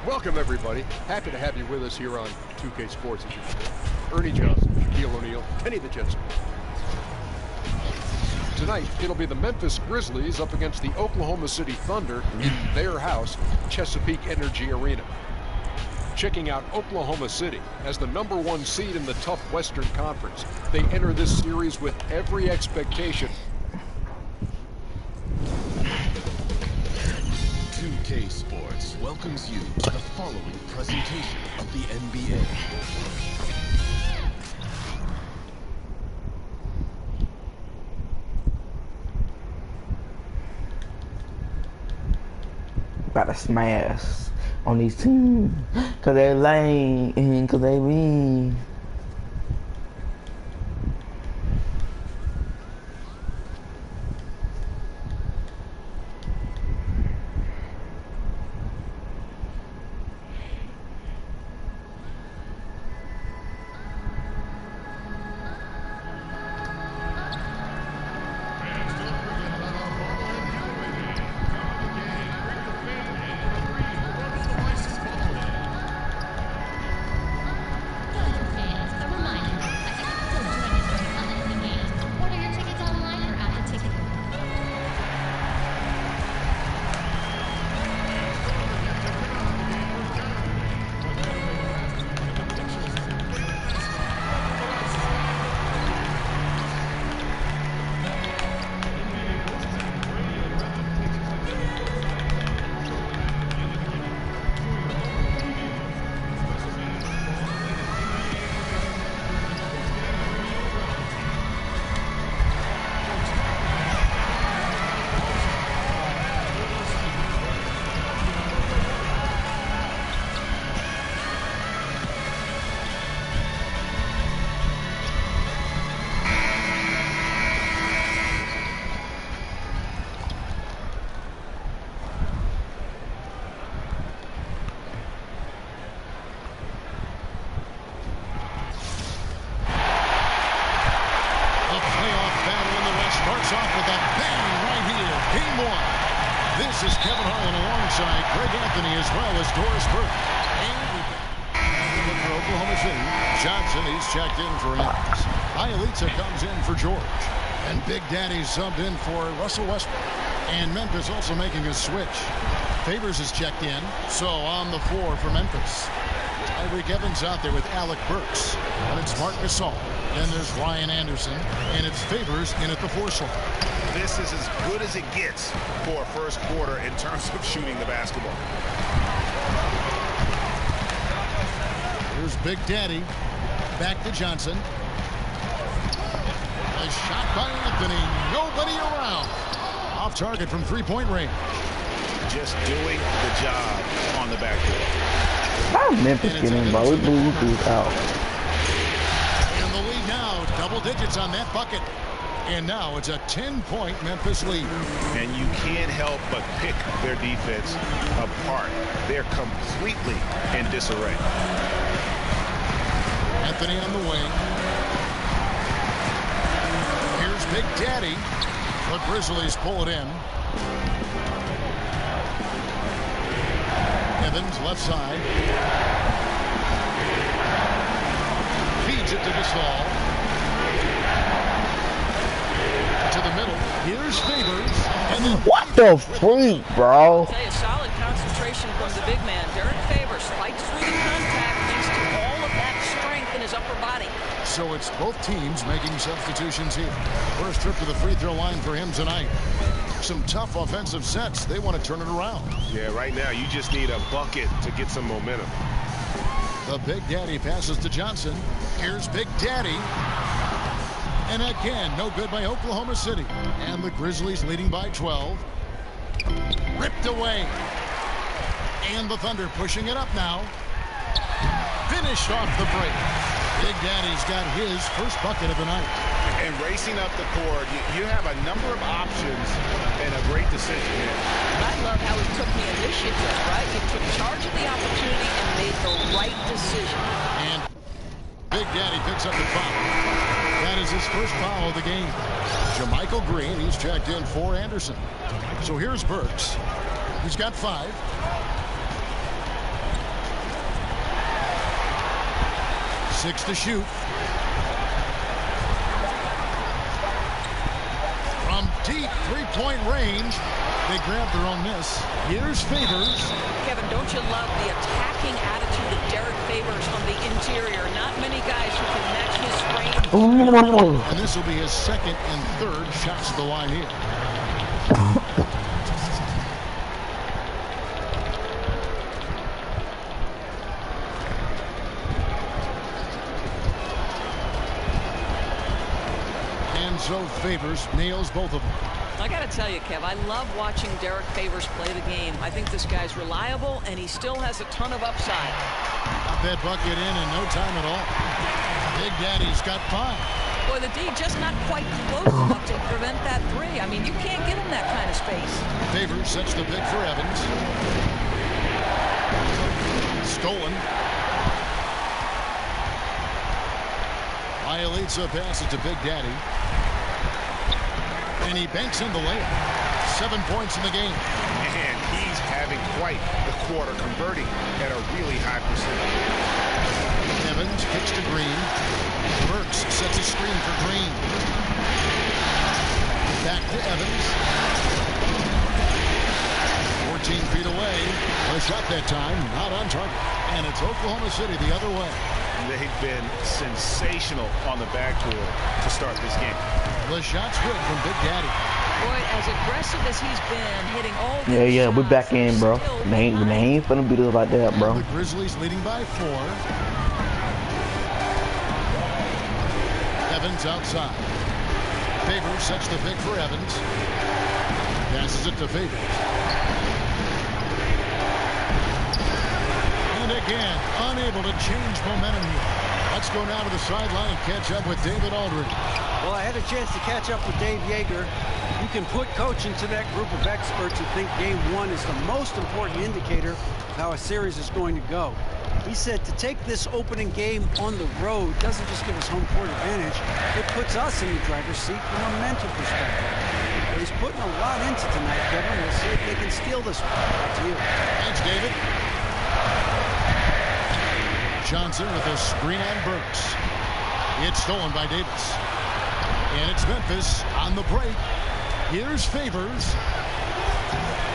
Welcome, everybody. Happy to have you with us here on 2K Sports. Ernie Johnson, Shaquille O'Neal, Kenny the Jet Smith. Tonight, it'll be the Memphis Grizzlies up against the Oklahoma City Thunder in their house, Chesapeake Energy Arena. Checking out Oklahoma City as the #1 seed in the tough Western Conference. They enter this series with every expectation.
2K Sports welcomes you to the following presentation of the NBA.
About to smash on these teams. Cause they lame and cause they mean.
This is Kevin Harlan alongside Greg Anthony as well as Doris Burke. And for Oklahoma City, Johnson, he's checked in for Memphis. Ielitsa comes in for George. And Big Daddy subbed in for Russell Westbrook. And Memphis also making a switch. Favors is checked in, so on the floor for Memphis. Tyreek Evans out there with Alec Burks. And it's Marc Gasol. Then there's Ryan Anderson. And it's Favors in at the 4 slot.
This is as good as it gets for a first quarter in terms of shooting the basketball.
Here's Big Daddy. Back to Johnson. A shot by Anthony. Nobody around. Off target from three-point range.
Just doing the job on the backcourt.
How Memphis getting ball? We blew out.
In the lead now, double digits on that bucket. And now it's a 10-point Memphis lead.
And you can't help but pick their defense apart. They're completely in disarray.
Anthony on the wing. Here's Big Daddy. The Grizzlies pull it in. Evans left side. Feeds it to Gasol.
What the freak, bro?
I'll tell you, solid concentration from the big man. Derek Favors fights through the contact thanks to all of that strength in his upper body.
So it's both teams making substitutions here. First trip to the free throw line for him tonight. Some tough offensive sets. They want to turn it around.
Yeah, right now you just need a bucket to get some momentum.
The Big Daddy passes to Johnson. Here's Big Daddy. And again, no good by Oklahoma City. And the Grizzlies leading by 12. Ripped away. And the Thunder pushing it up now. Finished off the break. Big Daddy's got his first bucket of the night.
And racing up the court, you have a number of options and a great decision here.
I love how he took the initiative, right? He took charge of the opportunity and made the right decision.
And Big Daddy picks up the foul. That is his first foul of the game. Jermichael Green, he's checked in for Anderson. So here's Burks. He's got 5. Six to shoot. From deep three-point range, they grab their own miss. Here's Favors.
Kevin, don't you love the attacking attitude of Derek Favors on the interior? Not many guys who can match his frame.
And this will be his second and third shots at the line here. So Favors nails both of them.
I got to tell you, Kev, I love watching Derek Favors play the game. I think this guy's reliable, and he still has a ton of upside.
Got that bucket in no time at all. Big Daddy's got 5.
Boy, the D just not quite close enough to prevent that 3. I mean, you can't give him that kind of space.
Favors sets the pick for Evans. Stolen. Bielitsa passes to Big Daddy. And he banks in the layup. 7 points in the game.
And he's having quite the quarter, converting at a really high percentage.
Evans kicks to Green. Burks sets a screen for Green. Back to Evans. 14 feet away. A shot that time, not on target. And it's Oklahoma City the other way.
They've been sensational on the backboard to start this game.
The shot's good from Big Daddy.
Boy, as aggressive as he's been, hitting all the
Yeah,
shots,
we're back in, bro. They ain't finna beat us like that, bro.
And the Grizzlies leading by 4. Evans outside. Favors sets the pick for Evans. Passes it to Favors. And again, unable to change momentum here. Let's go now to the sideline and catch up with David Aldridge.
Well, I had a chance to catch up with Dave Yeager. You can put coach into that group of experts who think game 1 is the most important indicator of how a series is going to go. He said to take this opening game on the road doesn't just give us home court advantage, it puts us in the driver's seat from a mental perspective. But he's putting a lot into tonight, Kevin. We'll see if they can steal this one. Back to you.
Thanks, David. Johnson with a screen on Burks. It's stolen by Davis. And it's Memphis on the break. Here's Favors.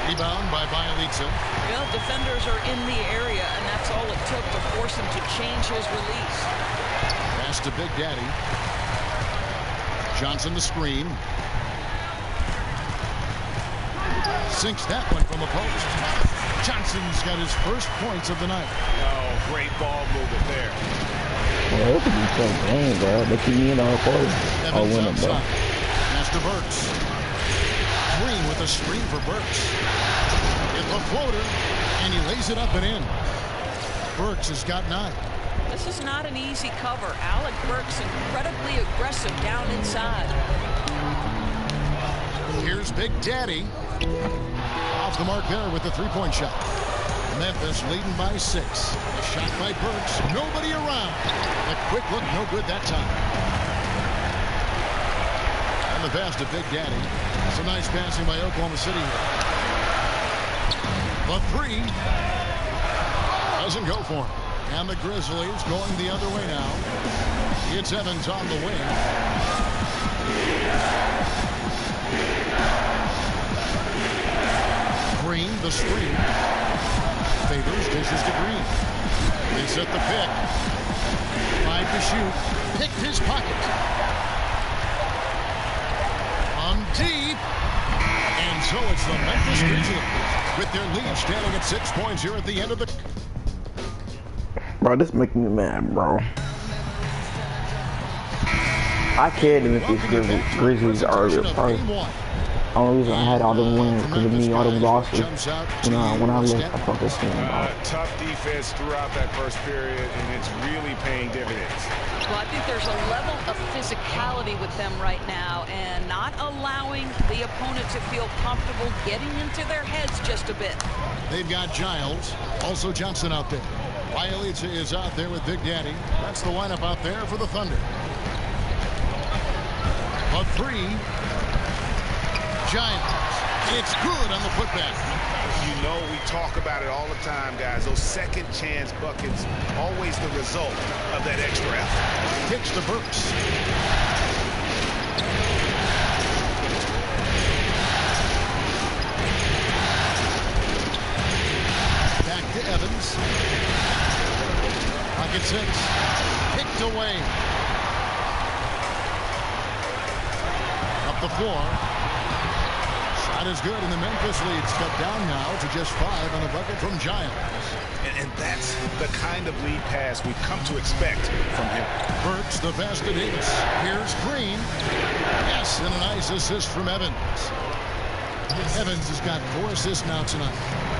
Rebound by Bielitsa.
Well, defenders are in the area, and that's all it took to force him to change his release.
Pass to Big Daddy. Johnson the screen. Sinks that one from the post. Johnson's got his first points of the night.
Oh, great ball movement there.
Well, it could be so game, bro. They keep me in all quarter. I'll win it, bro.
Pass to Burks. Green with a screen for Burks. It's a floater, and he lays it up and in. Burks has got 9.
This is not an easy cover. Alec Burks incredibly aggressive down inside.
Here's Big Daddy. Off the mark there with the three-point shot. Memphis leading by 6. A shot by Burks. Nobody around. A quick look, no good that time. And the pass to Big Daddy. Some nice passing by Oklahoma City here. The 3 doesn't go for him. And the Grizzlies going the other way now. It's Evans on the wing. the screen. Favors, dishes to Green. They set the pick. 5 to shoot. Picked his pocket. On deep. And so it's the Memphis Grizzlies with their lead standing at 6 points here at the end of the...
Bro, this making me mad, bro. I cared if these Grizzlies are bro. The only reason I had all them wins because of me, all them losses. When I left, I fucked this team, bro.
Tough defense throughout that first period, and it's really paying dividends.
Well, I think there's a level of physicality with them right now and not allowing the opponent to feel comfortable getting into their heads just a bit.
They've got Giles, also Johnson out there. Wiley is out there with Big Daddy. That's the lineup out there for the Thunder. A 3. Giles. It's good on the putback.
You know, we talk about it all the time, guys. Those second chance buckets, always the result of that extra effort.
Kicks to Burks. Back to Evans. Pocket 6. Kicked away. Up the floor. Shot is good, and the Memphis lead's cut down now to just 5 on the bucket from Giles.
And that's the kind of lead pass we've come to expect from him.
Burks, the pass to Davis. Here's Green. Yes, and a nice assist from Evans. Evans has got 4 assists now tonight.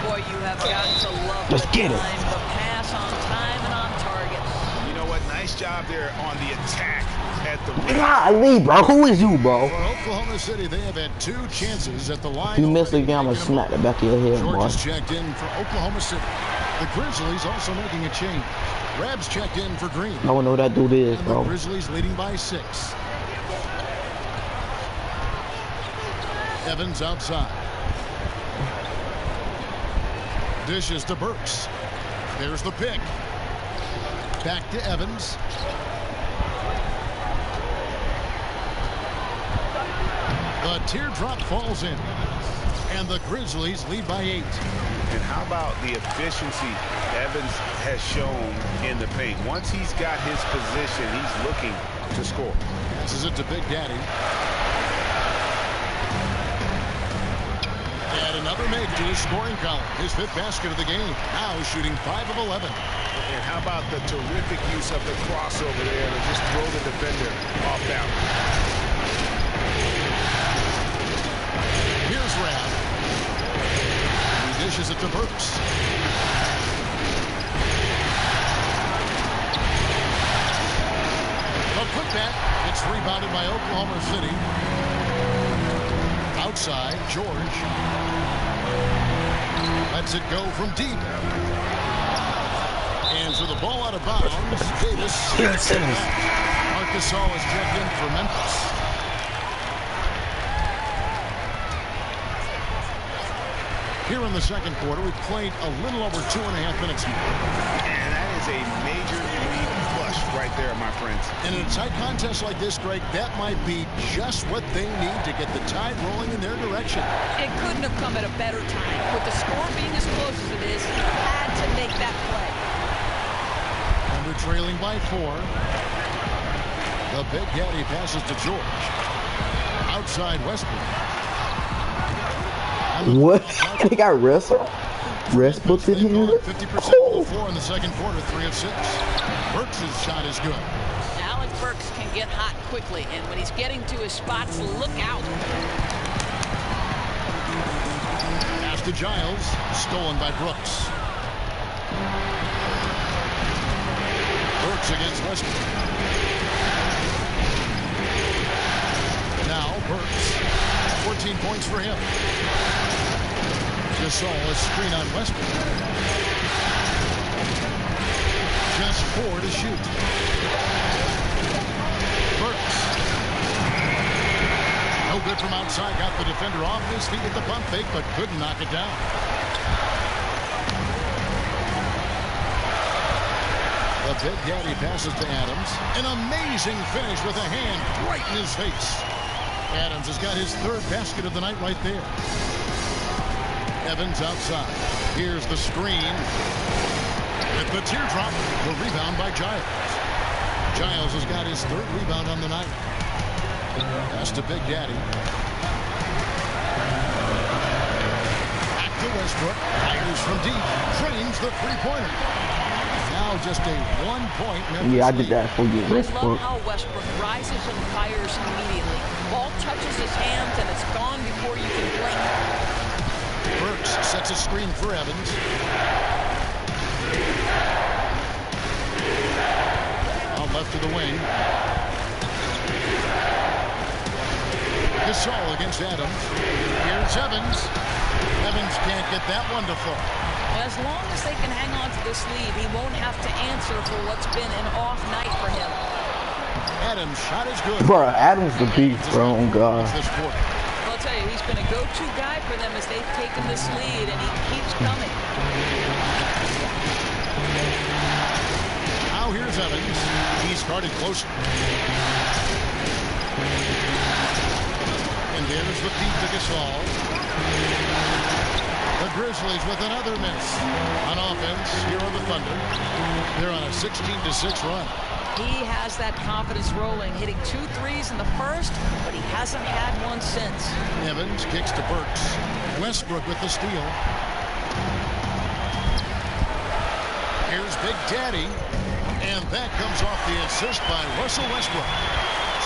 Boy, you have got to love
Let's get it.
The pass on time and on target.
You know what? Nice job there on the attack at the rim.
Golly, bro. Who is you, bro?
For Oklahoma City, they have had 2 chances at the line.
You missed again, I'm going to smack the back of your head, boy.
George has checked in for Oklahoma City. The Grizzlies also making a change. Rabs checked in for Green.
I don't know who that dude is,
and
bro.
The Grizzlies leading by 6. Evans outside. Dishes to Burks. There's the pick. Back to Evans. The teardrop falls in. And the Grizzlies lead by 8.
And how about the efficiency Evans has shown in the paint? Once he's got his position, he's looking to score.
Passes it to Big Daddy. And another make to his scoring column. His 5th basket of the game. Now shooting 5 of 11.
And how about the terrific use of the crossover there to just throw the defender off balance.
Here's Rab. He dishes it to Burks. The putback. It's rebounded by Oklahoma City. Outside, George. Lets it go from deep. And so the ball out of bounds. Davis. Marcus All is checked in for Memphis. Here in the second quarter, we've played a little over 2.5 minutes here.
And that is a major lead flush right there, my friends.
And in a tight contest like this, Greg, that might be just what they need to get the tide rolling in their direction.
It couldn't have come at a better time. With the score being as close as it is, he had to make that play.
Under trailing by 4. The Big Daddy passes to George. Outside Westbrook.
What? They got wrestle? Rest books in here?
50% from the floor in the second quarter, 3 of 6. Burks' shot is good.
Alec Burks can get hot quickly, and when he's getting to his spots, look out.
Pass to Giles, stolen by Brooks. Burks against Westbrook. Now Burks, 14 points for him. Just saw a screen on Westbrook. Just 4 to shoot. Burks. No good from outside. Got the defender off his feet with the pump fake, but couldn't knock it down. The Big Daddy passes to Adams. An amazing finish with a hand right in his face. Adams has got his 3rd basket of the night right there. Evans outside. Here's the screen. At the teardrop, the rebound by Giles. Giles has got his 3rd rebound on the night. Pass to Big Daddy. Back to Westbrook. Fires from deep. Trains the three-pointer. Now just a 1-point Memphis
Yeah, I did that for you.
I love how Westbrook rises and fires immediately. Ball touches his hands and it's gone before you can blink.
Burks sets a screen for Evans. Out left to the wing. Gasol against Adams. Here's Evans. Evans can't get that one to fall.
As long as they can hang on to this lead, he won't have to answer for what's been an off night for him.
Adams' shot is good.
Bro, Adams the beast, bro. Oh, God.
Well, I'll tell you, he's been a go-to guy for them as they've taken this lead, and he keeps coming.
Now here's Evans. He's guarded close. And there's the feed to Gasol. The Grizzlies with another miss. On offense, here are the Thunder. They're on a 16-6 run.
He has that confidence rolling, hitting 2 threes in the first, but he hasn't had one since.
Evans kicks to Burks. Westbrook with the steal. Here's Big Daddy. And that comes off the assist by Russell Westbrook.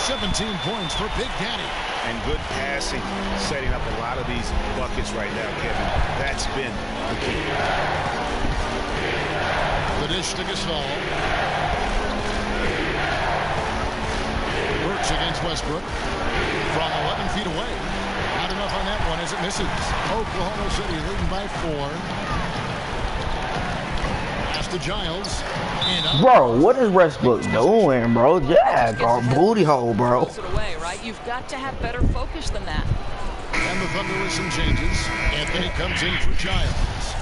17 points for Big Daddy.
And good passing, setting up a lot of these buckets right now, Kevin. That's been the key.
The dish to Gasol. Works against Westbrook from 11 feet away. Not enough on that one as it misses. Oklahoma City leading by 4. Pass to Giles.
Bro, what is Westbrook doing, bro? Yeah, guard booty hole, bro.
It away, right? You've got to have better focus than that.
And the Thunder with some changes. Anthony comes in for Giles.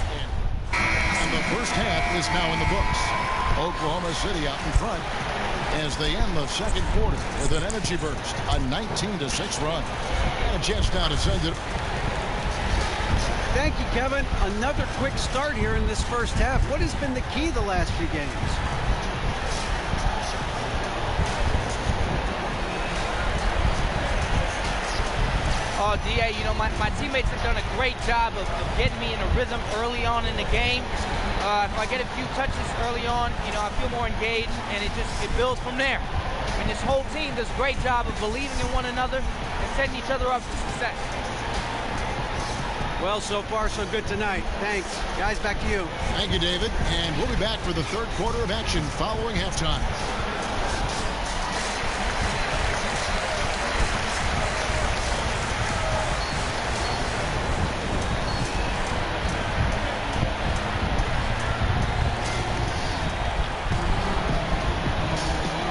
And the first half is now in the books. Oklahoma City out in front as they end the second quarter with an energy burst. A 19-6 run. And a chance now to send it.
Thank you, Kevin. Another quick start here in this first half. What has been the key the last few games?
Oh, D.A., you know, my teammates have done a great job of getting me in a rhythm early on in the game. If I get a few touches early on, you know, I feel more engaged, and it builds from there. And this whole team does a great job of believing in one another and setting each other up for success.
Well, so far, so good tonight. Thanks. Guys, back to you.
Thank you, David. And we'll be back for the third quarter of action following halftime.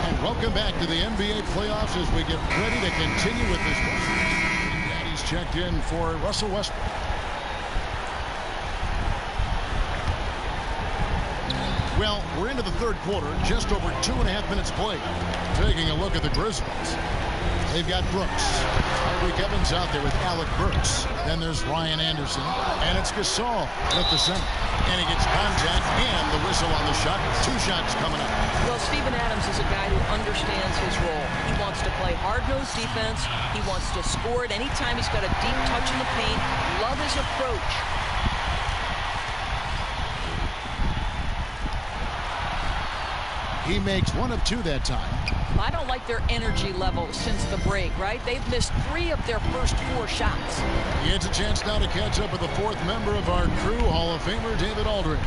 And welcome back to the NBA playoffs as we get ready to continue with this one. Daddy's checked in for Russell Westbrook. Well, we're into the third quarter, just over 2.5 minutes played. Taking a look at the Grizzlies. They've got Brooks. Tyreek Evans out there with Alec Burks. Then there's Ryan Anderson. And it's Gasol at the center. And he gets contact and the whistle on the shot. 2 shots coming up.
Well, Steven Adams is a guy who understands his role. He wants to play hard-nosed defense. He wants to score it anytime he's got a deep touch in the paint. Love his approach.
He makes 1 of 2 that time.
I don't like their energy level since the break, right? They've missed 3 of their first 4 shots.
He gets a chance now to catch up with the 4th member of our crew, Hall of Famer David Aldridge.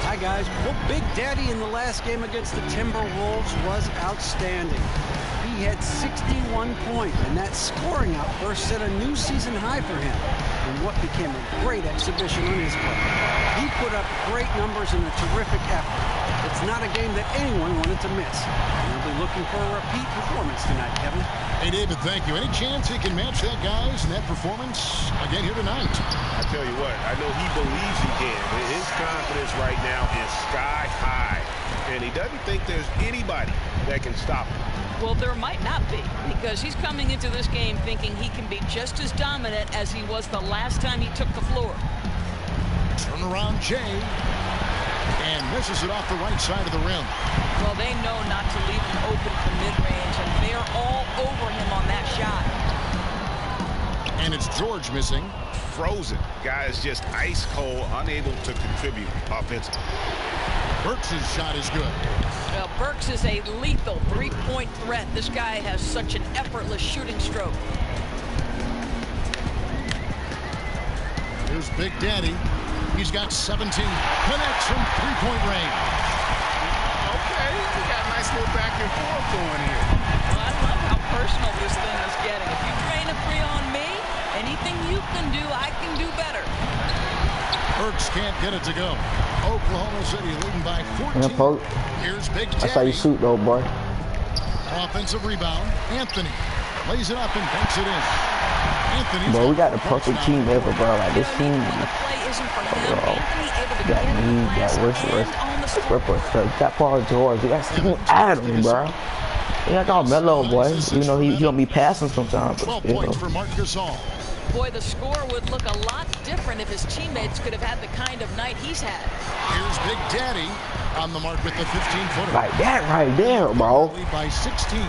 Hi, guys. Well, Big Daddy in the last game against the Timberwolves was outstanding. He had 61 points, and that scoring outburst set a new season high for him in what became a great exhibition on his part. He put up great numbers and a terrific effort. It's not a game that anyone wanted to miss. We'll be looking for a repeat performance tonight, Kevin.
Hey, David, thank you. Any chance he can match that, guys, and that performance again here tonight?
I tell you what, I know he believes he can. His confidence right now is sky high, and he doesn't think there's anybody that can stop him.
Well, there might not be, because he's coming into this game thinking he can be just as dominant as he was the last time he took the floor.
Turnaround Jay. And misses it off the right side of the rim.
Well, they know not to leave him open for mid-range, and they're all over him on that shot.
And it's George missing.
Frozen. Guy is just ice cold, unable to contribute offensively.
Burks' shot is good.
Well, Burks is a lethal three-point threat. This guy has such an effortless shooting stroke.
Here's Big Daddy. He's got 17. Connects from three-point range.
Okay, we got a nice little back and forth going here.
Well, I love how personal this thing is getting. If you drain a three on me, anything you can do, I can do better.
Burks can't get it to go. Oklahoma City leading by 14. Here's Big Daddy.
That's how you shoot, though, boy.
Offensive rebound. Anthony lays it up and banks it in. Anthony's
bro, we got the perfect team ever, bro. Like this team, bro. Got me, got worse. Got Paul George. We got Steven Adams, bro. We got all mellow, boy. You know he don't be passing sometimes.
12 points for Marc Gasol.
Boy, the score would look a lot different if his teammates could have had the kind of night he's had.
Here's Big Daddy on the mark with the 15-footer.
Like that right there, bro.
Lead by 16.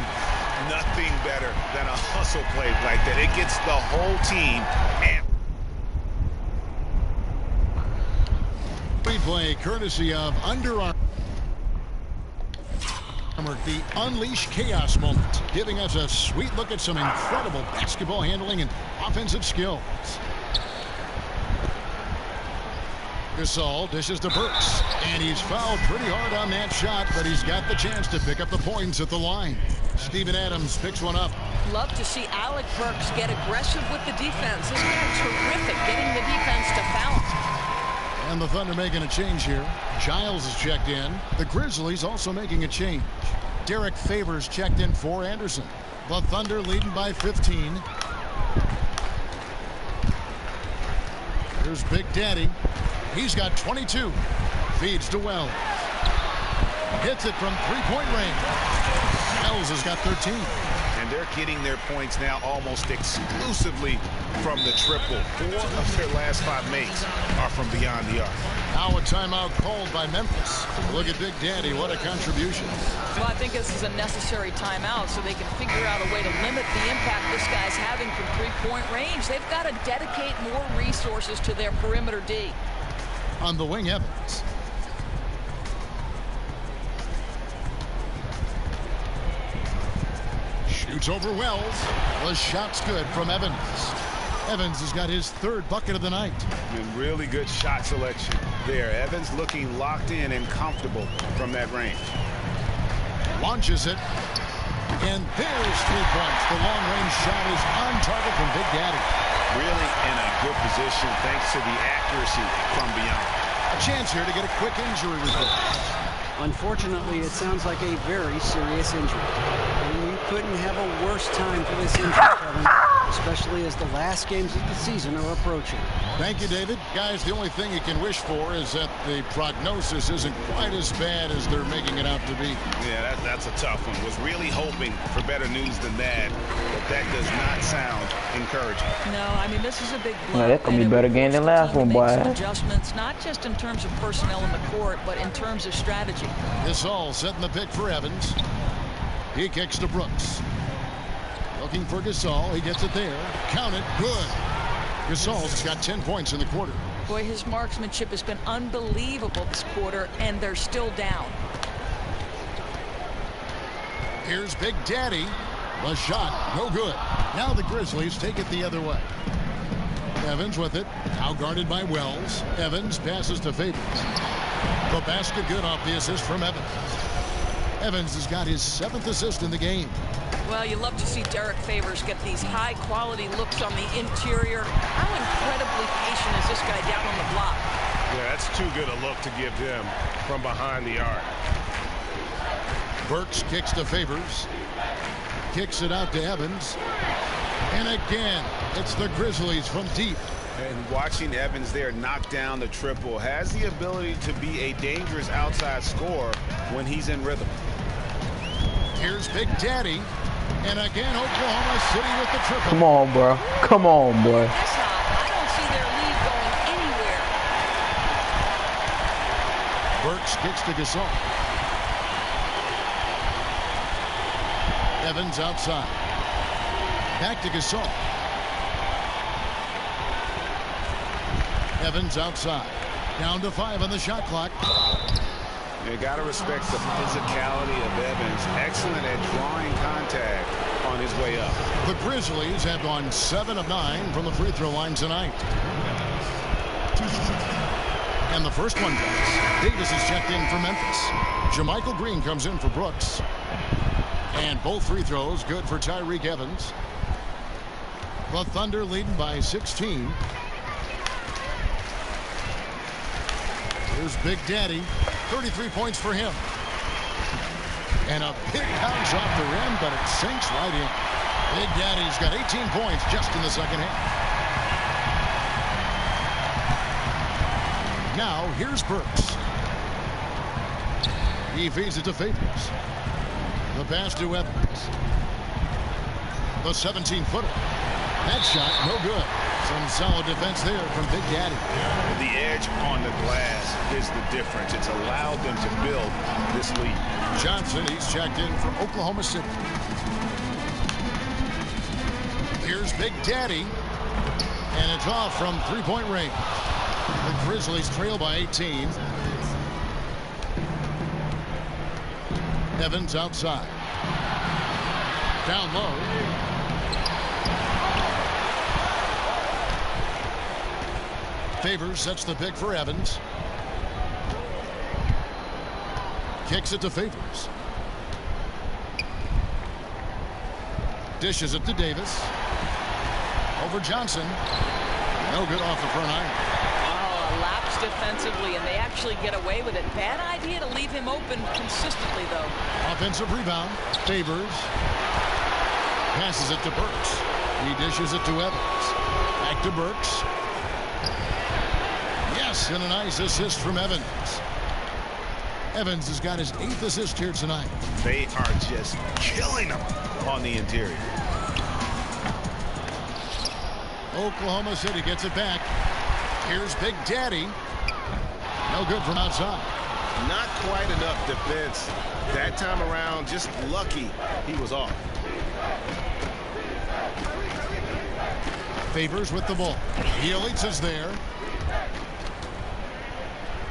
Nothing better than a hustle play like that. It gets the whole team amped.
Replay courtesy of Under Armour. The Unleash Chaos moment, giving us a sweet look at some incredible basketball handling and offensive skills. Gasol dishes to Burks, and he's fouled pretty hard on that shot, but he's got the chance to pick up the points at the line. Steven Adams picks one up.
Love to see Alec Burks get aggressive with the defense. This guy's terrific getting the defense to foul.
And the Thunder making a change here. Giles is checked in. The Grizzlies also making a change. Derek Favors checked in for Anderson. The Thunder leading by 15. Here's Big Daddy. He's got 22. Feeds to Wells. Hits it from three-point range. Wells has got 13.
And they're getting their points now almost exclusively from the triple. 4 of their last 5 makes are from beyond the arc.
Now a timeout called by Memphis. Look at Big Daddy. What a contribution.
Well, I think this is a necessary timeout so they can figure out a way to limit the impact this guy's having from three-point range. They've got to dedicate more resources to their perimeter D.
On the wing, Evans. Shoots over Wells. The shot's good from Evans. Evans has got his 3rd bucket of the night.
And really good shot selection there. Evans looking locked in and comfortable from that range.
Launches it. And there's 3 points. The long-range shot is on target from Big Daddy.
Really in a good position thanks to the accuracy from beyond.
A chance here to get a quick injury report.
Unfortunately, it sounds like a very serious injury. And you couldn't have a worse time for this injury, Kevin, especially as the last games of the season are approaching.
Thank you, David. Guys, the only thing you can wish for is that the prognosis isn't quite as bad as they're making it out to be.
Yeah, that's a tough one. Was really hoping for better news than that, but that does not sound encouraging.
No, I mean, this is a big blow.
Yeah, that could be better game than last one, boy.
Adjustments, not just in terms of personnel in the court, but in terms of strategy.
This all setting the pick for Evans. He kicks to Brooks. Looking for Gasol. He gets it there. Count it. Good. Gasol's got 10 points in the quarter.
Boy, his marksmanship has been unbelievable this quarter, and they're still down.
Here's Big Daddy. The shot. No good. Now the Grizzlies take it the other way. Evans with it. Now guarded by Wells. Evans passes to Favors. The basket good off the assist from Evans. Evans has got his 7th assist in the game.
Well, you love to see Derek Favors get these high-quality looks on the interior. How incredibly patient is this guy down on the block?
Yeah, that's too good a look to give him from behind the arc.
Burks kicks to Favors. Kicks it out to Evans. And again, it's the Grizzlies from deep.
And watching Evans there knock down the triple has the ability to be a dangerous outside scorer when he's in rhythm.
Here's Big Daddy. And again, Oklahoma City with the triple.
Come on, bro. Come on, boy.
That's hot. I don't see their lead going anywhere.
Burks kicks to Gasol. Evans outside. Back to Gasol. Evans outside. Down to 5 on the shot clock.
You got to respect the physicality of Evans. Excellent at drawing contact on his way up.
The Grizzlies have gone 7 of 9 from the free throw line tonight. And the first one goes. Davis is checked in for Memphis. Jermichael Green comes in for Brooks. And both free throws good for Tyreke Evans. The Thunder leading by 16. Here's Big Daddy. 33 points for him. And a big bounce off the rim, but it sinks right in. Big Daddy's got 18 points just in the second half. Now, here's Burks. He feeds it to Favors. The pass to Evans. The 17-footer. That shot, no good. Some solid defense there from Big Daddy.
The edge on the glass is the difference. It's allowed them to build this lead.
Johnson, he's checked in for Oklahoma City. Here's Big Daddy. And it's off from three-point range. The Grizzlies trail by 18. Evans outside. Down low. Favors sets the pick for Evans. Kicks it to Favors. Dishes it to Davis. Over Johnson. No good off the front iron.
Oh, a lapse defensively, and they actually get away with it. Bad idea to leave him open consistently, though.
Offensive rebound. Favors. Passes it to Burks. He dishes it to Evans. Back to Burks. Yes, and a nice assist from Evans. Evans has got his 8th assist here tonight.
They are just killing them on the interior.
Oklahoma City gets it back. Here's Big Daddy. No good from outside.
Not quite enough defense that time around. Just lucky he was off.
Favors with the ball. Bielitz is there.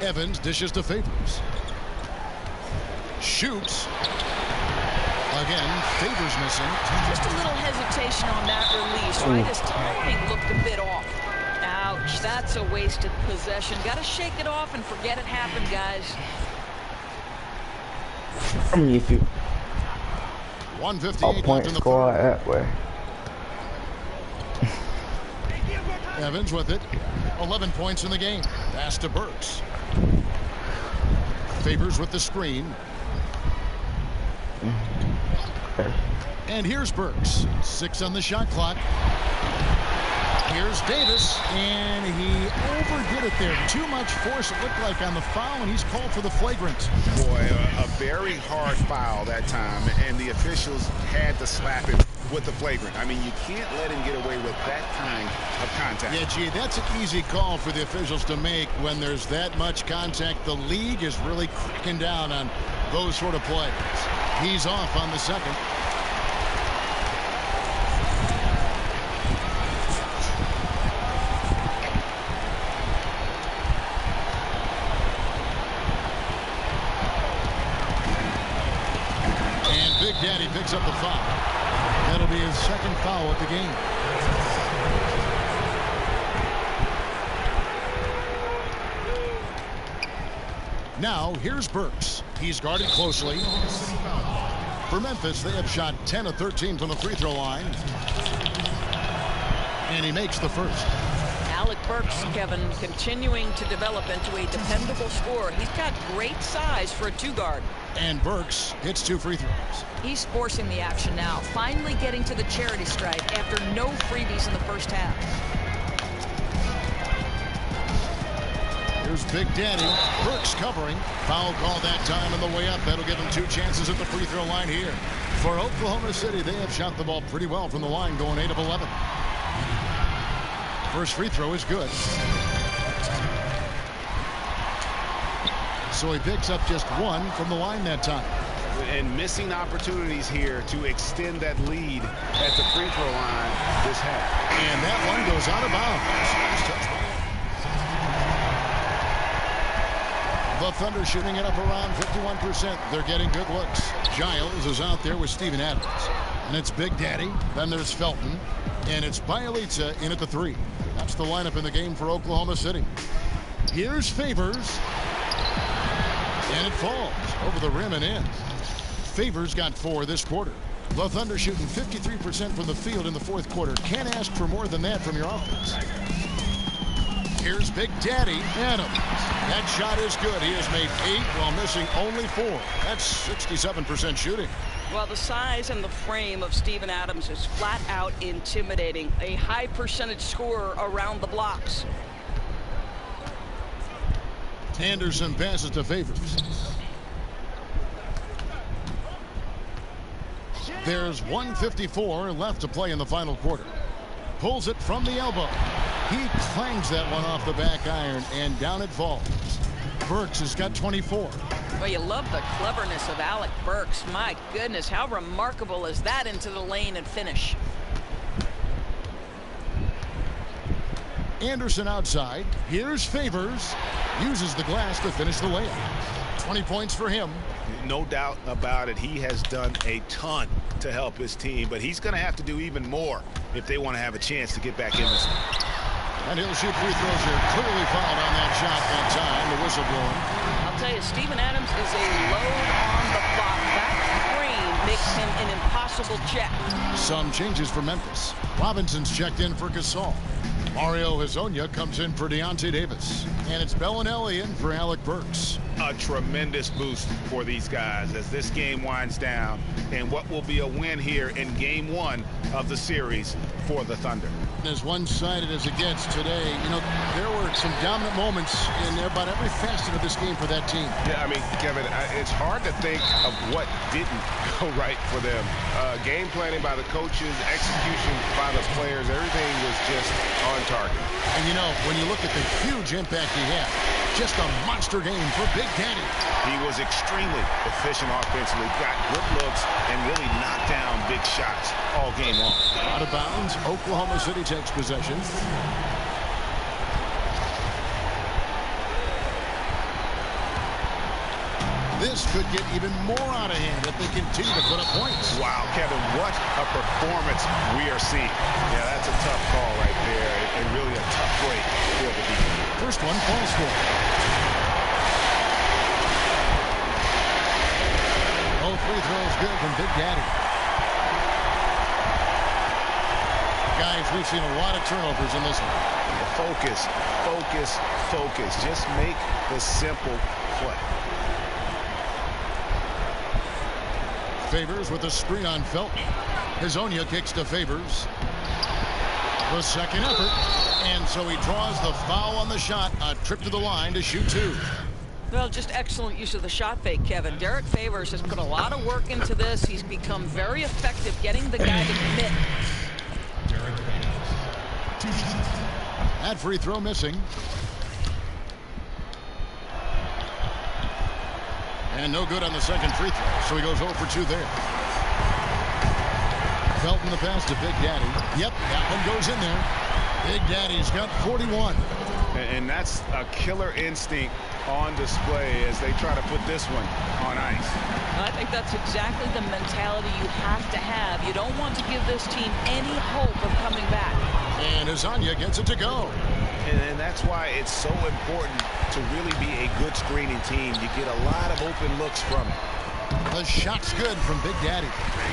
Evans dishes to Favors. Shoots. Again, Favors missing.
Just a little hesitation on that release, right? His timing looked a bit off. Ouch, that's a wasted possession. Got to shake it off and forget it happened, guys.
I mean, if you
158
point
in the
score
third.
that way.
Evans with it. 11 points in the game. Pass to Burks. Favors with the screen. And here's Burks. 6 on the shot clock. Here's Davis, and he overdid it there. Too much force, it looked like, on the foul, and he's called for the flagrant.
Boy, a very hard foul that time, and the officials had to slap him with the flagrant. I mean, you can't let him get away with that kind of contact.
Yeah, gee, that's an easy call for the officials to make when there's that much contact. The league is really cracking down on those sort of plays. He's off on the second. And Big Daddy picks up the foul. That'll be his second foul of the game. Now, here's Burks. He's guarded closely. For Memphis, they have shot 10 of 13 from the free throw line. And he makes the first.
Alec Burks, Kevin, continuing to develop into a dependable scorer. He's got great size for a two-guard.
And Burks hits 2 free throws.
He's forcing the action now, finally getting to the charity stripe after no freebies in the first half.
Here's Big Daddy. Burks covering. Foul call that time on the way up. That'll give him 2 chances at the free throw line here. For Oklahoma City, they have shot the ball pretty well from the line, going 8 of 11. First free throw is good. So he picks up just 1 from the line that time.
And missing opportunities here to extend that lead at the free throw line this half.
And that one goes out of bounds. The Thunder shooting it up around 51%. They're getting good looks. Giles is out there with Steven Adams. And it's Big Daddy. Then there's Felton. And it's Bielitsa in at the 3. That's the lineup in the game for Oklahoma City. Here's Favors. And it falls over the rim and in. Favors got 4 this quarter. The Thunder shooting 53% from the field in the 4th quarter. Can't ask for more than that from your offense. Here's Big Daddy Adams. That shot is good. He has made 8 while missing only 4. That's 67% shooting.
Well, the size and the frame of Steven Adams is flat out intimidating. A high percentage scorer around the blocks.
Anderson passes to Favors. There's 1:54 left to play in the final quarter. Pulls it from the elbow. He clangs that one off the back iron, and down it falls. Burks has got 24.
Well, you love the cleverness of Alec Burks. My goodness, how remarkable is that into the lane and finish?
Anderson outside. Here's Favors. Uses the glass to finish the layup. 20 points for him.
No doubt about it. He has done a ton to help his team, but he's going to have to do even more if they want to have a chance to get back in this.
And he'll shoot free throws here. Clearly fouled on that shot that time. The whistle blowing.
I'll tell you, Steven Adams is a load on the clock. That frame makes him an impossible check.
Some changes for Memphis. Robinson's checked in for Gasol. Mario Hezonja comes in for Deontay Davis. And it's Bellinelli in for Alec Burks.
A tremendous boost for these guys as this game winds down and what will be a win here in game 1 of the series for the Thunder.
As one-sided as it gets today, you know, there were some dominant moments in about every facet of this game for that team.
Yeah, I mean, Kevin, it's hard to think of what didn't go right for them. Game planning by the coaches, execution by the players, everything was just on target.
And you know, when you look at the huge impact he had, just a monster game for Big Daddy.
He was extremely efficient offensively, got good looks, and really knocked down big shots all game long.
Out of bounds, Oklahoma City takes possession. This could get even more out of hand if they continue to put up points.
Wow, Kevin, what a performance we are seeing. Yeah, that's a tough call right there, and really a tough break for the defense.
First one falls for. Both free throws good from Big Daddy. Guys, we've seen a lot of turnovers in this one.
Focus, focus, focus. Just make the simple play.
Favors with a screen on Felton. Hezonja kicks to Favors. The second effort. And so he draws the foul on the shot. A trip to the line to shoot 2.
Well, just excellent use of the shot fake, Kevin. Derek Favors has put a lot of work into this. He's become very effective getting the guy to commit.
That free throw missing. And no good on the second free throw. So he goes 0 for 2 there. Felton the pass to Big Daddy. Yep, that one goes in there. Big Daddy's got 41.
And that's a killer instinct on display as they try to put this one on ice.
I think that's exactly the mentality you have to have. You don't want to give this team any hope of coming back.
And Hezonja gets it to go.
And that's why it's so important to really be a good screening team. You get a lot of open looks from it.
The shot's good from Big Daddy.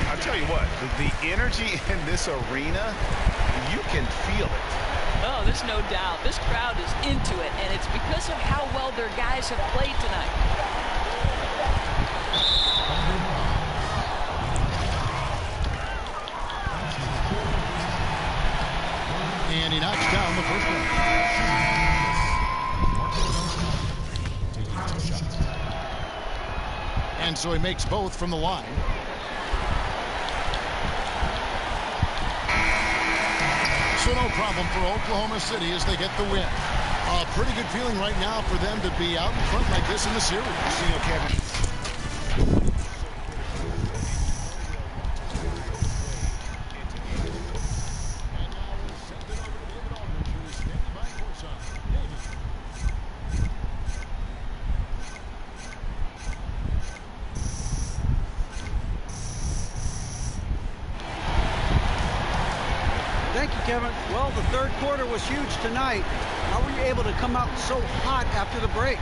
I'll tell you what, the energy in this arena, you can feel it.
Oh, there's no doubt. This crowd is into it, and it's because of how well their guys have played tonight.
And he knocks down the first one. And so he makes both from the line. So no problem for Oklahoma City as they get the win. A pretty good feeling right now for them to be out in front like this in the series.
You know, Kevin.
Thank you, Kevin. Well, the third quarter was huge tonight. How were you able to come out so hot after the break?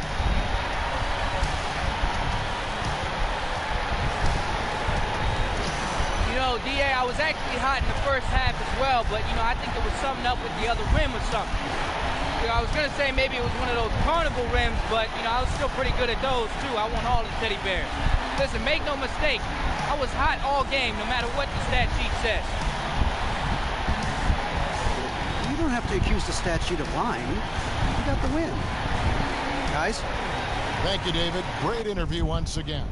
You know, D.A., I was actually hot in the first half as well, but, you know, I think it was something up with the other rim or something. You know, I was going to say maybe it was one of those carnival rims, but, you know, I was still pretty good at those, too. I want all the teddy bears. Listen, make no mistake, I was hot all game, no matter what the stat sheet says.
You don't have to accuse the stat sheet of lying. You got the win. Guys?
Thank you, David. Great interview once again.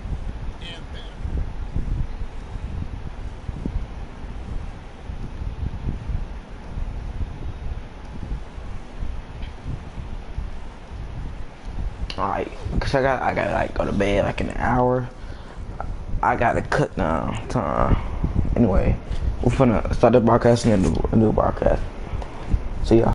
Alright, cause I gotta like go to bed like in an hour. I gotta cut down time. Anyway, we're finna start the broadcast and then do a new broadcast. See ya.